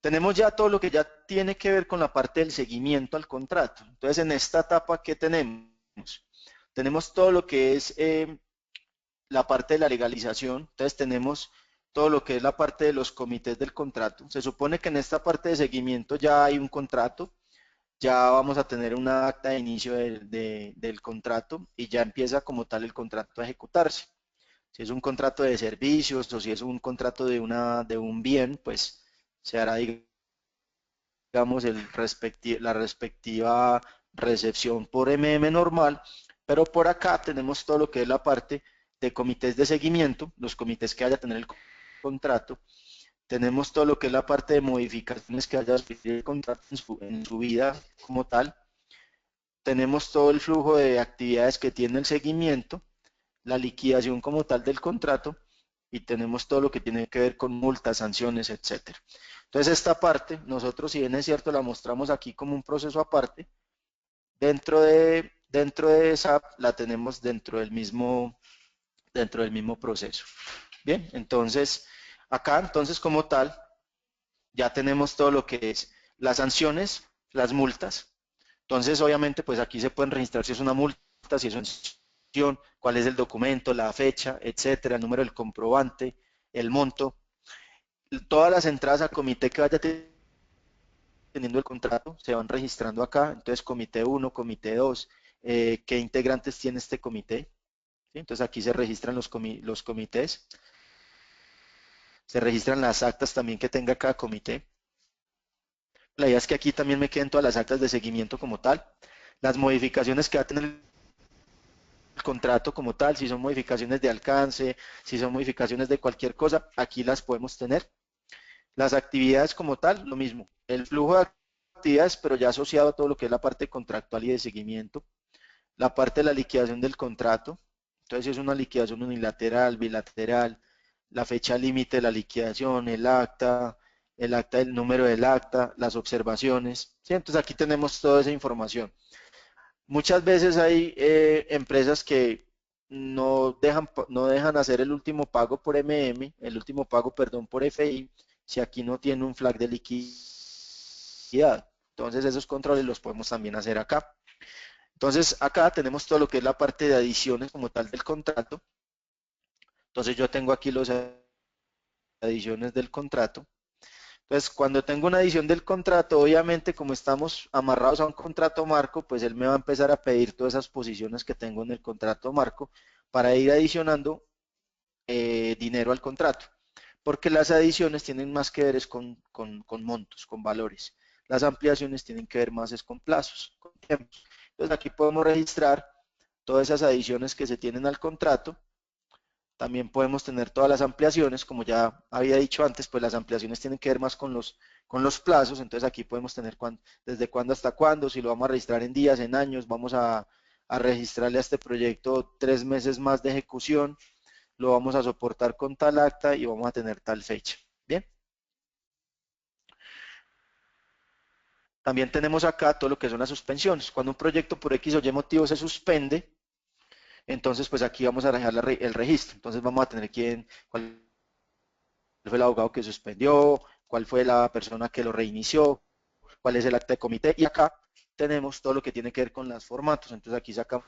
S1: tenemos ya todo lo que ya tiene que ver con la parte del seguimiento al contrato. Entonces, en esta etapa, ¿qué tenemos? Tenemos todo lo que es la parte de la legalización. Entonces, tenemos todo lo que es la parte de los comités del contrato. Se supone que en esta parte de seguimiento ya hay un contrato, ya vamos a tener una acta de inicio del contrato y ya empieza como tal el contrato a ejecutarse. Si es un contrato de servicios o si es un contrato de un bien, pues se hará, digamos, la respectiva recepción por MM normal, pero por acá tenemos todo lo que es la parte de comités de seguimiento, los comités que haya tener el contrato. Tenemos todo lo que es la parte de modificaciones que haya el contrato en su vida como tal. Tenemos todo el flujo de actividades que tiene el seguimiento, la liquidación como tal del contrato y tenemos todo lo que tiene que ver con multas, sanciones, etcétera. Entonces esta parte, nosotros si bien es cierto la mostramos aquí como un proceso aparte, dentro de dentro de SAP la tenemos dentro del mismo proceso. Bien, entonces acá entonces como tal ya tenemos todo lo que es las sanciones, las multas. Entonces obviamente pues aquí se pueden registrar si es una multa, si es una sanción, cuál es el documento, la fecha, etcétera, el número del comprobante, el monto, todas las entradas a comité que vaya teniendo el contrato se van registrando acá. Entonces comité 1, comité 2, qué integrantes tiene este comité. ¿Sí? Entonces aquí se registran los comités, se registran las actas también que tenga cada comité. La idea es que aquí también me queden todas las actas de seguimiento como tal, las modificaciones que va a tener el contrato como tal, si son modificaciones de alcance, si son modificaciones de cualquier cosa, aquí las podemos tener. Las actividades como tal, lo mismo, el flujo de actividades, pero ya asociado a todo lo que es la parte contractual y de seguimiento, la parte de la liquidación del contrato, entonces si es una liquidación unilateral, bilateral, la fecha límite de la liquidación, el acta, el número del acta, las observaciones, ¿sí? Entonces aquí tenemos toda esa información. Muchas veces hay empresas que no dejan hacer el último pago por MM, el último pago, perdón, por FI, si aquí no tiene un flag de liquidez. Entonces esos controles los podemos también hacer acá. Entonces acá tenemos todo lo que es la parte de adiciones como tal del contrato. Entonces yo tengo aquí las adiciones del contrato. Entonces cuando tengo una adición del contrato, obviamente como estamos amarrados a un contrato marco, pues él me va a empezar a pedir todas esas posiciones que tengo en el contrato marco para ir adicionando dinero al contrato. Porque las adiciones tienen más que ver es con montos, con valores. Las ampliaciones tienen que ver más es con plazos, con tiempos. Entonces aquí podemos registrar todas esas adiciones que se tienen al contrato. También podemos tener todas las ampliaciones, como ya había dicho antes, pues las ampliaciones tienen que ver más con los plazos, entonces aquí podemos tener desde cuándo hasta cuándo, si lo vamos a registrar en días, en años, vamos a registrarle a este proyecto 3 meses más de ejecución, lo vamos a soportar con tal acta y vamos a tener tal fecha. Bien, también tenemos acá todo lo que son las suspensiones. Cuando un proyecto por X o Y motivo se suspende, entonces pues aquí vamos a dejar el registro. Entonces vamos a tener cuál fue el abogado que suspendió, cuál fue la persona que lo reinició, cuál es el acta de comité. Y acá tenemos todo lo que tiene que ver con los formatos. Entonces aquí sacamos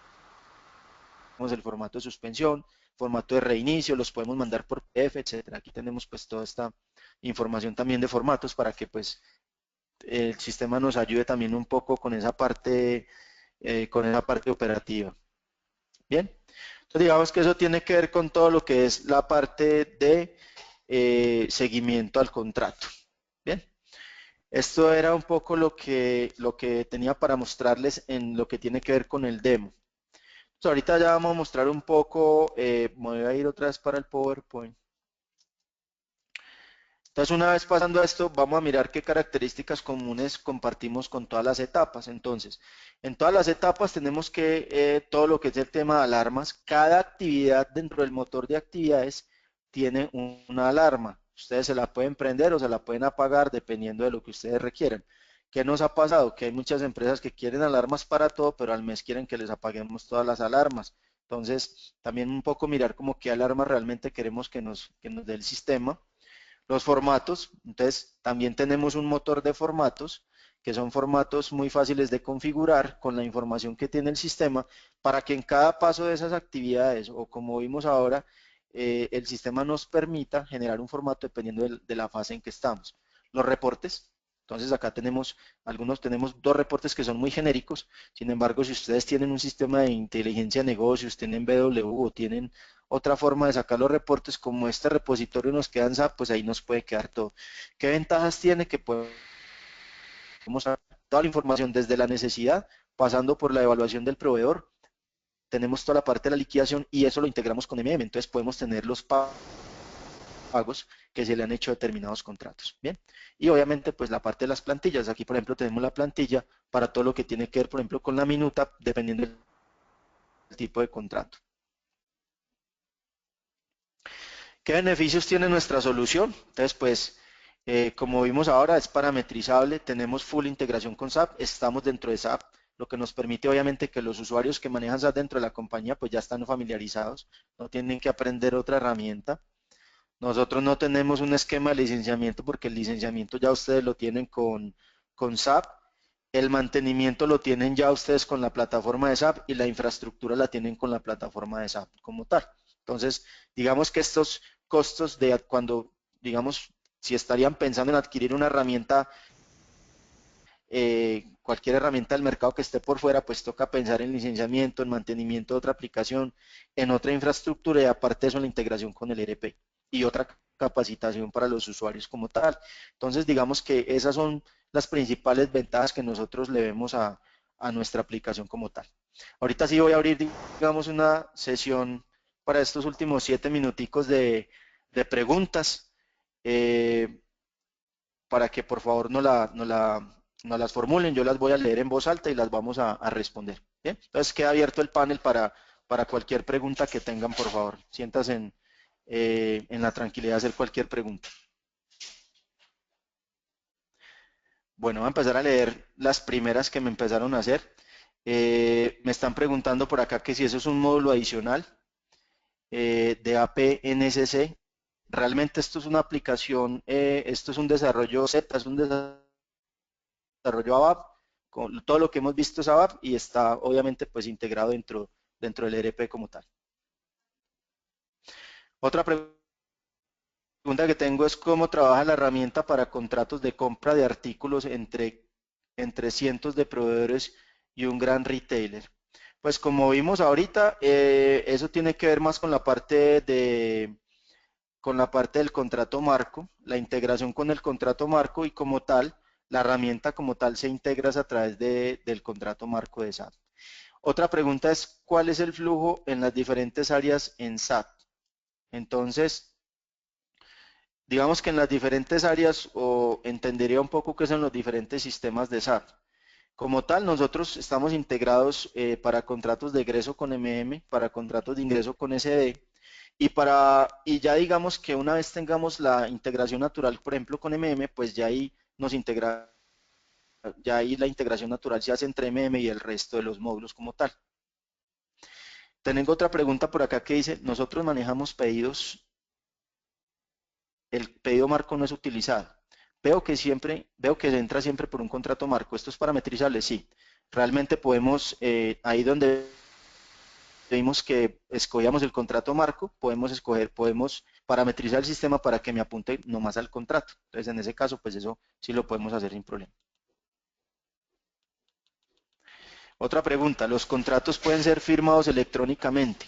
S1: el formato de suspensión, formato de reinicio, los podemos mandar por PDF, etcétera. Aquí tenemos pues toda esta información también de formatos para que pues el sistema nos ayude también un poco con esa parte operativa. Bien, entonces digamos que eso tiene que ver con todo lo que es la parte de seguimiento al contrato. Bien, esto era un poco lo que tenía para mostrarles en lo que tiene que ver con el demo. Entonces, ahorita ya vamos a mostrar un poco, me voy a ir otra vez para el PowerPoint. Entonces, una vez pasando a esto, vamos a mirar qué características comunes compartimos con todas las etapas. Entonces, en todas las etapas tenemos que todo lo que es el tema de alarmas, cada actividad dentro del motor de actividades tiene una alarma. Ustedes se la pueden prender o se la pueden apagar dependiendo de lo que ustedes requieran. ¿Qué nos ha pasado? Que hay muchas empresas que quieren alarmas para todo, pero al mes quieren que les apaguemos todas las alarmas. Entonces, también un poco mirar como qué alarma realmente queremos que nos dé el sistema. Los formatos, entonces también tenemos un motor de formatos que son formatos muy fáciles de configurar con la información que tiene el sistema para que en cada paso de esas actividades o como vimos ahora, el sistema nos permita generar un formato dependiendo de la fase en que estamos. Los reportes, entonces acá tenemos dos reportes que son muy genéricos, sin embargo si ustedes tienen un sistema de inteligencia de negocios, tienen BW o tienen otra forma de sacar los reportes, como este repositorio nos queda en SAP, pues ahí nos puede quedar todo. ¿Qué ventajas tiene? Que podemos sacar toda la información desde la necesidad, pasando por la evaluación del proveedor, tenemos toda la parte de la liquidación y eso lo integramos con MM, entonces podemos tener los pagos que se le han hecho a determinados contratos. Bien, y obviamente pues la parte de las plantillas, aquí por ejemplo tenemos la plantilla para todo lo que tiene que ver por ejemplo con la minuta, dependiendo del tipo de contrato. ¿Qué beneficios tiene nuestra solución? Entonces, pues, como vimos ahora, es parametrizable, tenemos full integración con SAP, estamos dentro de SAP, lo que nos permite obviamente que los usuarios que manejan SAP dentro de la compañía pues ya están familiarizados, no tienen que aprender otra herramienta. Nosotros no tenemos un esquema de licenciamiento porque el licenciamiento ya ustedes lo tienen con SAP, el mantenimiento lo tienen ya ustedes con la plataforma de SAP y la infraestructura la tienen con la plataforma de SAP como tal. Entonces, digamos que estos costos de cuando, digamos, si estarían pensando en adquirir una herramienta, cualquier herramienta del mercado que esté por fuera, pues toca pensar en licenciamiento, en mantenimiento de otra aplicación, en otra infraestructura y aparte de eso en la integración con el ERP y otra capacitación para los usuarios como tal. Entonces, digamos que esas son las principales ventajas que nosotros le vemos a nuestra aplicación como tal. Ahorita sí voy a abrir, digamos, una sesión para estos últimos 7 minuticos de preguntas. Eh, para que por favor no las formulen, yo las voy a leer en voz alta y las vamos a responder. ¿Bien? Entonces queda abierto el panel para cualquier pregunta que tengan, por favor. Siéntanse en la tranquilidad de hacer cualquier pregunta. Bueno, voy a empezar a leer las primeras que me empezaron a hacer. Me están preguntando por acá que si eso es un módulo adicional de APNSC. Realmente esto es una aplicación, esto es un desarrollo Z, es un desarrollo ABAP, con todo lo que hemos visto es ABAP y está obviamente pues integrado dentro del ERP como tal. Otra pregunta que tengo es cómo trabaja la herramienta para contratos de compra de artículos entre cientos de proveedores y un gran retailer. Pues como vimos ahorita, eso tiene que ver más con la parte del contrato marco, la integración con el contrato marco y como tal, la herramienta como tal se integra a través del contrato marco de SAP. Otra pregunta es, ¿cuál es el flujo en las diferentes áreas en SAP? Entonces, digamos que en las diferentes áreas, o entendería un poco qué son los diferentes sistemas de SAP. Como tal, nosotros estamos integrados para contratos de egreso con MM, para contratos de ingreso con SD, y ya digamos que una vez tengamos la integración natural, por ejemplo, con MM, pues ya ahí la integración natural se hace entre MM y el resto de los módulos como tal. Tengo otra pregunta por acá que dice, nosotros manejamos pedidos, el pedido marco no es utilizado. Veo que se entra siempre por un contrato marco. ¿Esto es parametrizable? Sí. Realmente podemos, ahí donde vimos que escogíamos el contrato marco, podemos parametrizar el sistema para que me apunte nomás al contrato. Entonces, en ese caso, pues eso sí lo podemos hacer sin problema. Otra pregunta, ¿los contratos pueden ser firmados electrónicamente?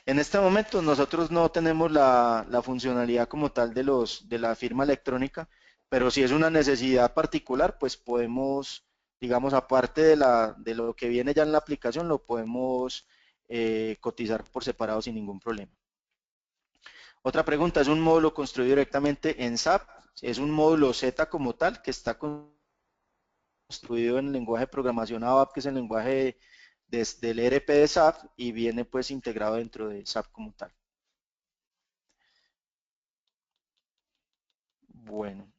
S1: En este momento nosotros no tenemos la funcionalidad como tal de la firma electrónica, pero si es una necesidad particular, pues podemos, digamos, aparte de lo que viene ya en la aplicación, lo podemos cotizar por separado sin ningún problema. Otra pregunta, ¿es un módulo construido directamente en SAP? Es un módulo Z como tal que está construido en el lenguaje de programación ABAP, que es el lenguaje del ERP de SAP y viene pues integrado dentro de SAP como tal. Bueno,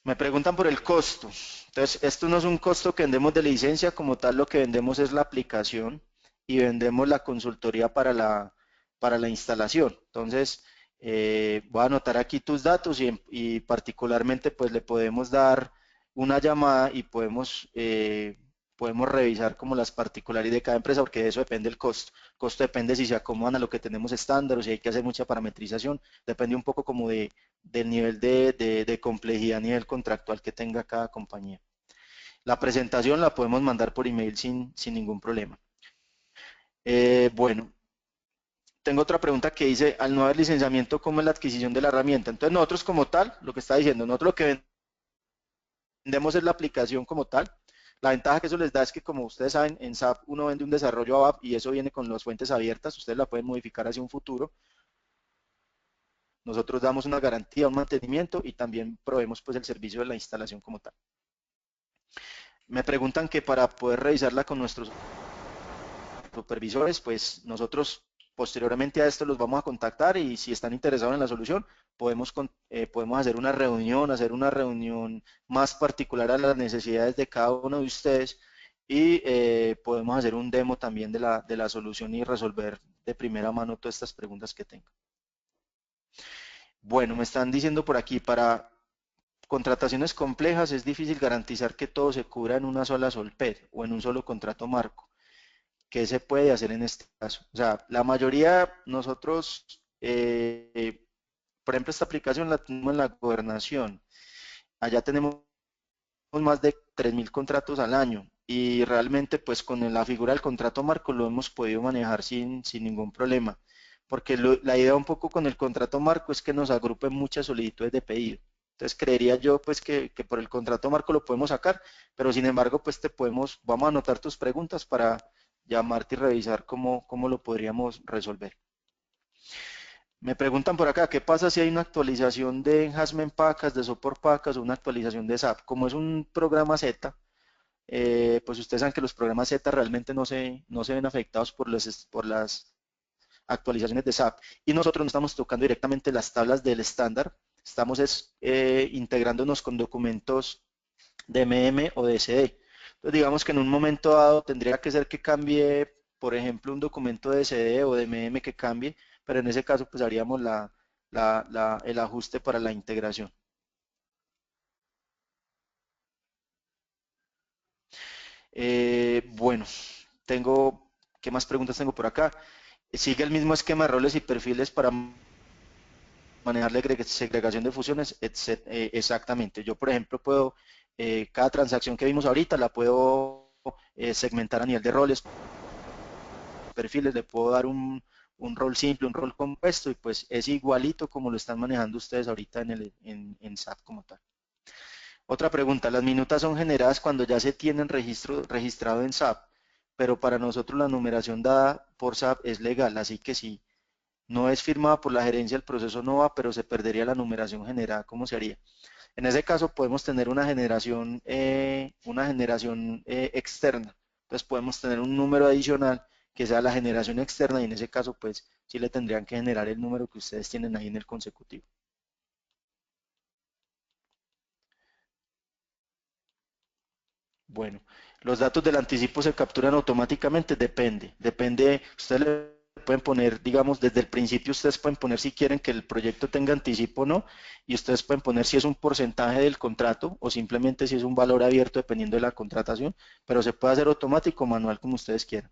S1: me preguntan por el costo. Entonces, esto no es un costo que vendemos de licencia, como tal lo que vendemos es la aplicación y vendemos la consultoría para la instalación. Entonces, voy a anotar aquí tus datos y particularmente pues le podemos dar una llamada y podemos revisar como las particularidades de cada empresa porque de eso depende el costo. El costo depende si se acomodan a lo que tenemos estándar o si hay que hacer mucha parametrización. Depende un poco como del nivel de complejidad a nivel contractual que tenga cada compañía. La presentación la podemos mandar por email sin ningún problema. Bueno, tengo otra pregunta que dice, al no haber licenciamiento, ¿cómo es la adquisición de la herramienta? Entonces nosotros como tal, lo que está diciendo, nosotros lo que vendemos es la aplicación como tal. La ventaja que eso les da es que como ustedes saben, en SAP uno vende un desarrollo ABAP y eso viene con las fuentes abiertas, ustedes la pueden modificar hacia un futuro. Nosotros damos una garantía, un mantenimiento y también proveemos pues el servicio de la instalación como tal. Me preguntan que para poder revisarla con nuestros supervisores, pues nosotros posteriormente a esto los vamos a contactar y si están interesados en la solución, podemos hacer una reunión más particular a las necesidades de cada uno de ustedes y podemos hacer un demo también de la solución y resolver de primera mano todas estas preguntas que tengo. Bueno, me están diciendo por aquí, para contrataciones complejas es difícil garantizar que todo se cubra en una sola solped o en un solo contrato marco. ¿Qué se puede hacer en este caso? O sea, la mayoría, nosotros, por ejemplo, esta aplicación la tenemos en la gobernación. Allá tenemos más de 3.000 contratos al año y realmente pues con la figura del contrato marco lo hemos podido manejar sin ningún problema. Porque la idea un poco con el contrato marco es que nos agrupen muchas solicitudes de pedido. Entonces creería yo pues que por el contrato marco lo podemos sacar, pero sin embargo pues vamos a anotar tus preguntas para llamarte y revisar cómo lo podríamos resolver. Me preguntan por acá, ¿qué pasa si hay una actualización de Enhancement Package, de Support Package o una actualización de SAP? Como es un programa Z, pues ustedes saben que los programas Z realmente no se ven afectados por las actualizaciones de SAP y nosotros no estamos tocando directamente las tablas del estándar, estamos integrándonos con documentos de MM o de SD. Entonces digamos que en un momento dado tendría que ser que cambie, por ejemplo, un documento de SD o de MM que cambie, pero en ese caso pues haríamos el ajuste para la integración. Bueno, ¿qué más preguntas tengo por acá? Sigue el mismo esquema de roles y perfiles para manejar la segregación de fusiones, exactamente. Yo, por ejemplo, cada transacción que vimos ahorita la puedo segmentar a nivel de roles, perfiles, le puedo dar un rol simple, un rol compuesto y pues es igualito como lo están manejando ustedes ahorita en SAP como tal. Otra pregunta, las minutas son generadas cuando ya se tienen registrado en SAP, pero para nosotros la numeración dada por SAP es legal, así que si no es firmada por la gerencia, el proceso no va, pero se perdería la numeración generada. ¿Cómo se haría? En ese caso podemos tener una generación externa. Entonces podemos tener un número adicional que sea la generación externa y en ese caso pues sí le tendrían que generar el número que ustedes tienen ahí en el consecutivo. Bueno, los datos del anticipo se capturan automáticamente, depende, ustedes le pueden poner, digamos, desde el principio ustedes pueden poner si quieren que el proyecto tenga anticipo o no, y ustedes pueden poner si es un porcentaje del contrato o simplemente si es un valor abierto dependiendo de la contratación, pero se puede hacer automático o manual como ustedes quieran.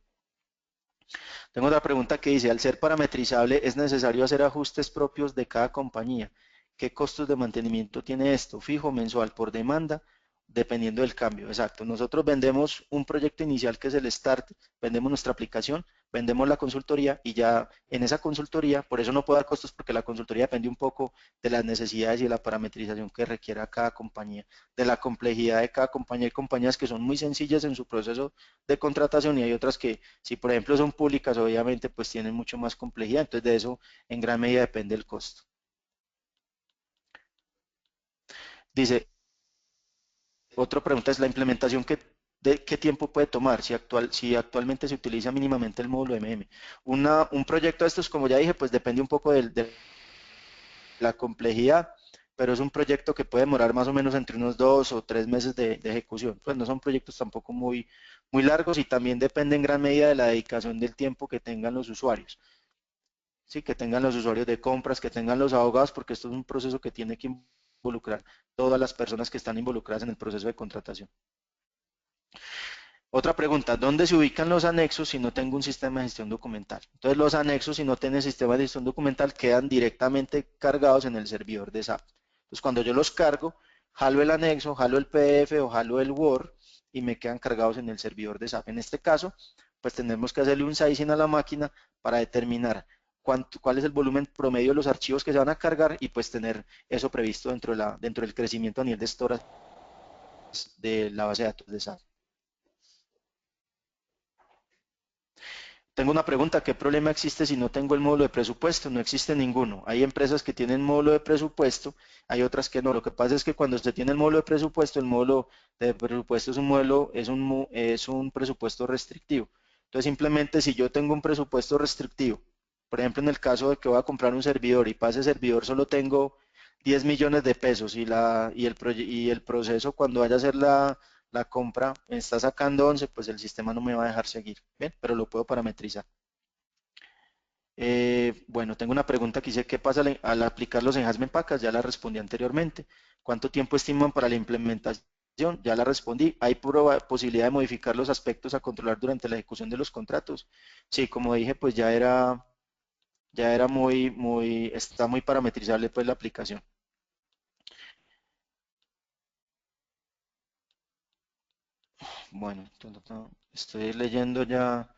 S1: Tengo otra pregunta que dice, al ser parametrizable, ¿es necesario hacer ajustes propios de cada compañía? ¿Qué costos de mantenimiento tiene esto? ¿Fijo, mensual, por demanda? Dependiendo del cambio, exacto. Nosotros vendemos un proyecto inicial que es el Start, vendemos nuestra aplicación, vendemos la consultoría y ya en esa consultoría, por eso no puedo dar costos porque la consultoría depende un poco de las necesidades y de la parametrización que requiera cada compañía, de la complejidad de cada compañía. Hay compañías que son muy sencillas en su proceso de contratación y hay otras que, si por ejemplo son públicas, obviamente pues tienen mucho más complejidad, entonces de eso en gran medida depende el costo. Dice, otra pregunta es la implementación de qué tiempo puede tomar si actualmente se utiliza mínimamente el módulo MM. Un proyecto de estos, como ya dije, pues depende un poco de la complejidad, pero es un proyecto que puede demorar más o menos entre unos 2 o 3 meses de ejecución. Pues no son proyectos tampoco muy largos y también depende en gran medida de la dedicación del tiempo que tengan los usuarios. Sí, que tengan los usuarios de compras, que tengan los abogados, porque esto es un proceso que tiene que involucrar todas las personas que están involucradas en el proceso de contratación. Otra pregunta, ¿dónde se ubican los anexos si no tengo un sistema de gestión documental? Entonces los anexos, si no tienen sistema de gestión documental, quedan directamente cargados en el servidor de SAP. Entonces cuando yo los cargo, jalo el anexo, jalo el PDF o jalo el Word y me quedan cargados en el servidor de SAP. En este caso, pues tenemos que hacerle un sizing a la máquina para determinar cuál es el volumen promedio de los archivos que se van a cargar y pues tener eso previsto dentro del crecimiento a nivel de storage de la base de datos de SAP. Tengo una pregunta, ¿qué problema existe si no tengo el módulo de presupuesto? No existe ninguno. Hay empresas que tienen módulo de presupuesto, hay otras que no. Lo que pasa es que cuando se tiene el módulo de presupuesto, el módulo de presupuesto es un módulo, es un presupuesto restrictivo. Entonces, simplemente si yo tengo un presupuesto restrictivo Por ejemplo, en el caso de que voy a comprar un servidor y para ese servidor solo tengo 10 millones de pesos y el proceso cuando vaya a hacer la compra me está sacando 11, pues el sistema no me va a dejar seguir. Bien, pero lo puedo parametrizar. Bueno, tengo una pregunta que dice, ¿qué pasa al aplicar los enhancement packages? Ya la respondí anteriormente. ¿Cuánto tiempo estiman para la implementación? Ya la respondí. ¿Hay posibilidad de modificar los aspectos a controlar durante la ejecución de los contratos? Sí, como dije, pues ya era está muy parametrizable pues la aplicación. Bueno, estoy leyendo ya.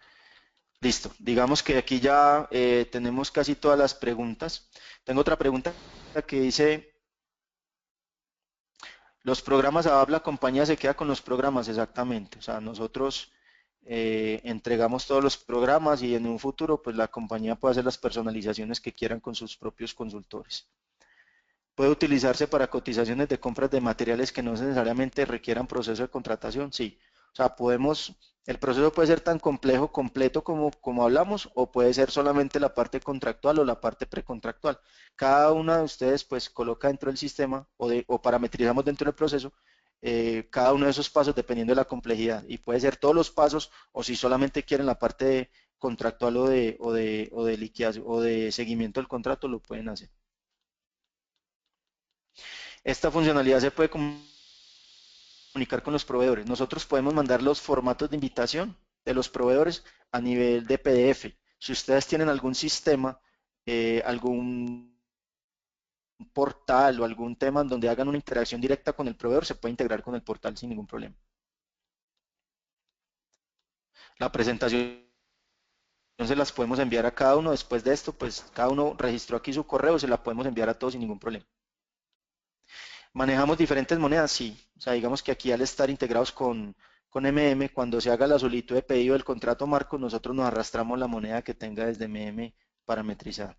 S1: Listo. Digamos que aquí ya tenemos casi todas las preguntas. Tengo otra pregunta que dice, los programas la compañía se queda con los programas exactamente. O sea, nosotros entregamos todos los programas y en un futuro, pues la compañía puede hacer las personalizaciones que quieran con sus propios consultores. Puede utilizarse para cotizaciones de compras de materiales que no necesariamente requieran proceso de contratación. Sí. O sea, el proceso puede ser tan complejo, completo como hablamos, o puede ser solamente la parte contractual o la parte precontractual. Cada una de ustedes pues coloca dentro del sistema o parametrizamos dentro del proceso cada uno de esos pasos dependiendo de la complejidad. Y puede ser todos los pasos o si solamente quieren la parte contractual o de liquidación o de seguimiento del contrato, lo pueden hacer. Esta funcionalidad se puede comunicar con los proveedores. Nosotros podemos mandar los formatos de invitación de los proveedores a nivel de PDF. Si ustedes tienen algún sistema, algún portal o algún tema en donde hagan una interacción directa con el proveedor, se puede integrar con el portal sin ningún problema. La presentación se las podemos enviar a cada uno. Después de esto, pues cada uno registró aquí su correo, se la podemos enviar a todos sin ningún problema. ¿Manejamos diferentes monedas? Sí. O sea, digamos que aquí al estar integrados con MM, cuando se haga la solicitud de pedido del contrato marco, nosotros nos arrastramos la moneda que tenga desde MM parametrizada.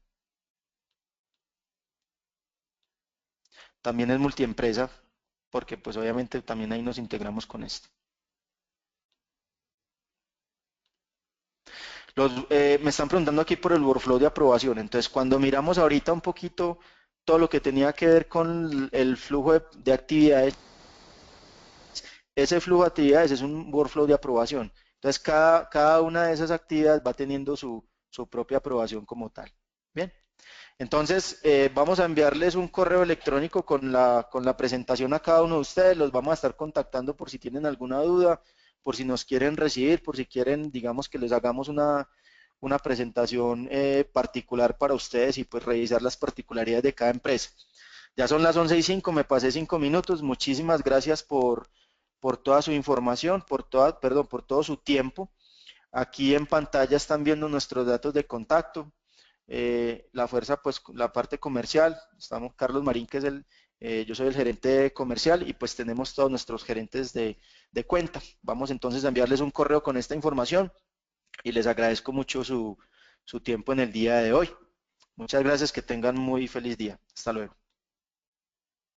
S1: También es multiempresa, porque pues obviamente también ahí nos integramos con esto. Me están preguntando aquí por el workflow de aprobación. Entonces, cuando miramos ahorita un poquito todo lo que tenía que ver con el flujo de actividades, ese flujo de actividades es un workflow de aprobación. Entonces, cada una de esas actividades va teniendo su propia aprobación como tal. Bien, entonces vamos a enviarles un correo electrónico con la presentación a cada uno de ustedes. Los vamos a estar contactando por si tienen alguna duda, por si nos quieren recibir, por si quieren, digamos, que les hagamos una presentación particular para ustedes y pues revisar las particularidades de cada empresa. Ya son las 11:05, me pasé 5 minutos. Muchísimas gracias por toda su información, perdón, por todo su tiempo. Aquí en pantalla están viendo nuestros datos de contacto. La fuerza, pues la parte comercial. Estamos Carlos Marín, que es yo soy el gerente comercial y pues tenemos todos nuestros gerentes de cuenta. Vamos entonces a enviarles un correo con esta información y les agradezco mucho su tiempo en el día de hoy. Muchas gracias, que tengan muy feliz día. Hasta luego.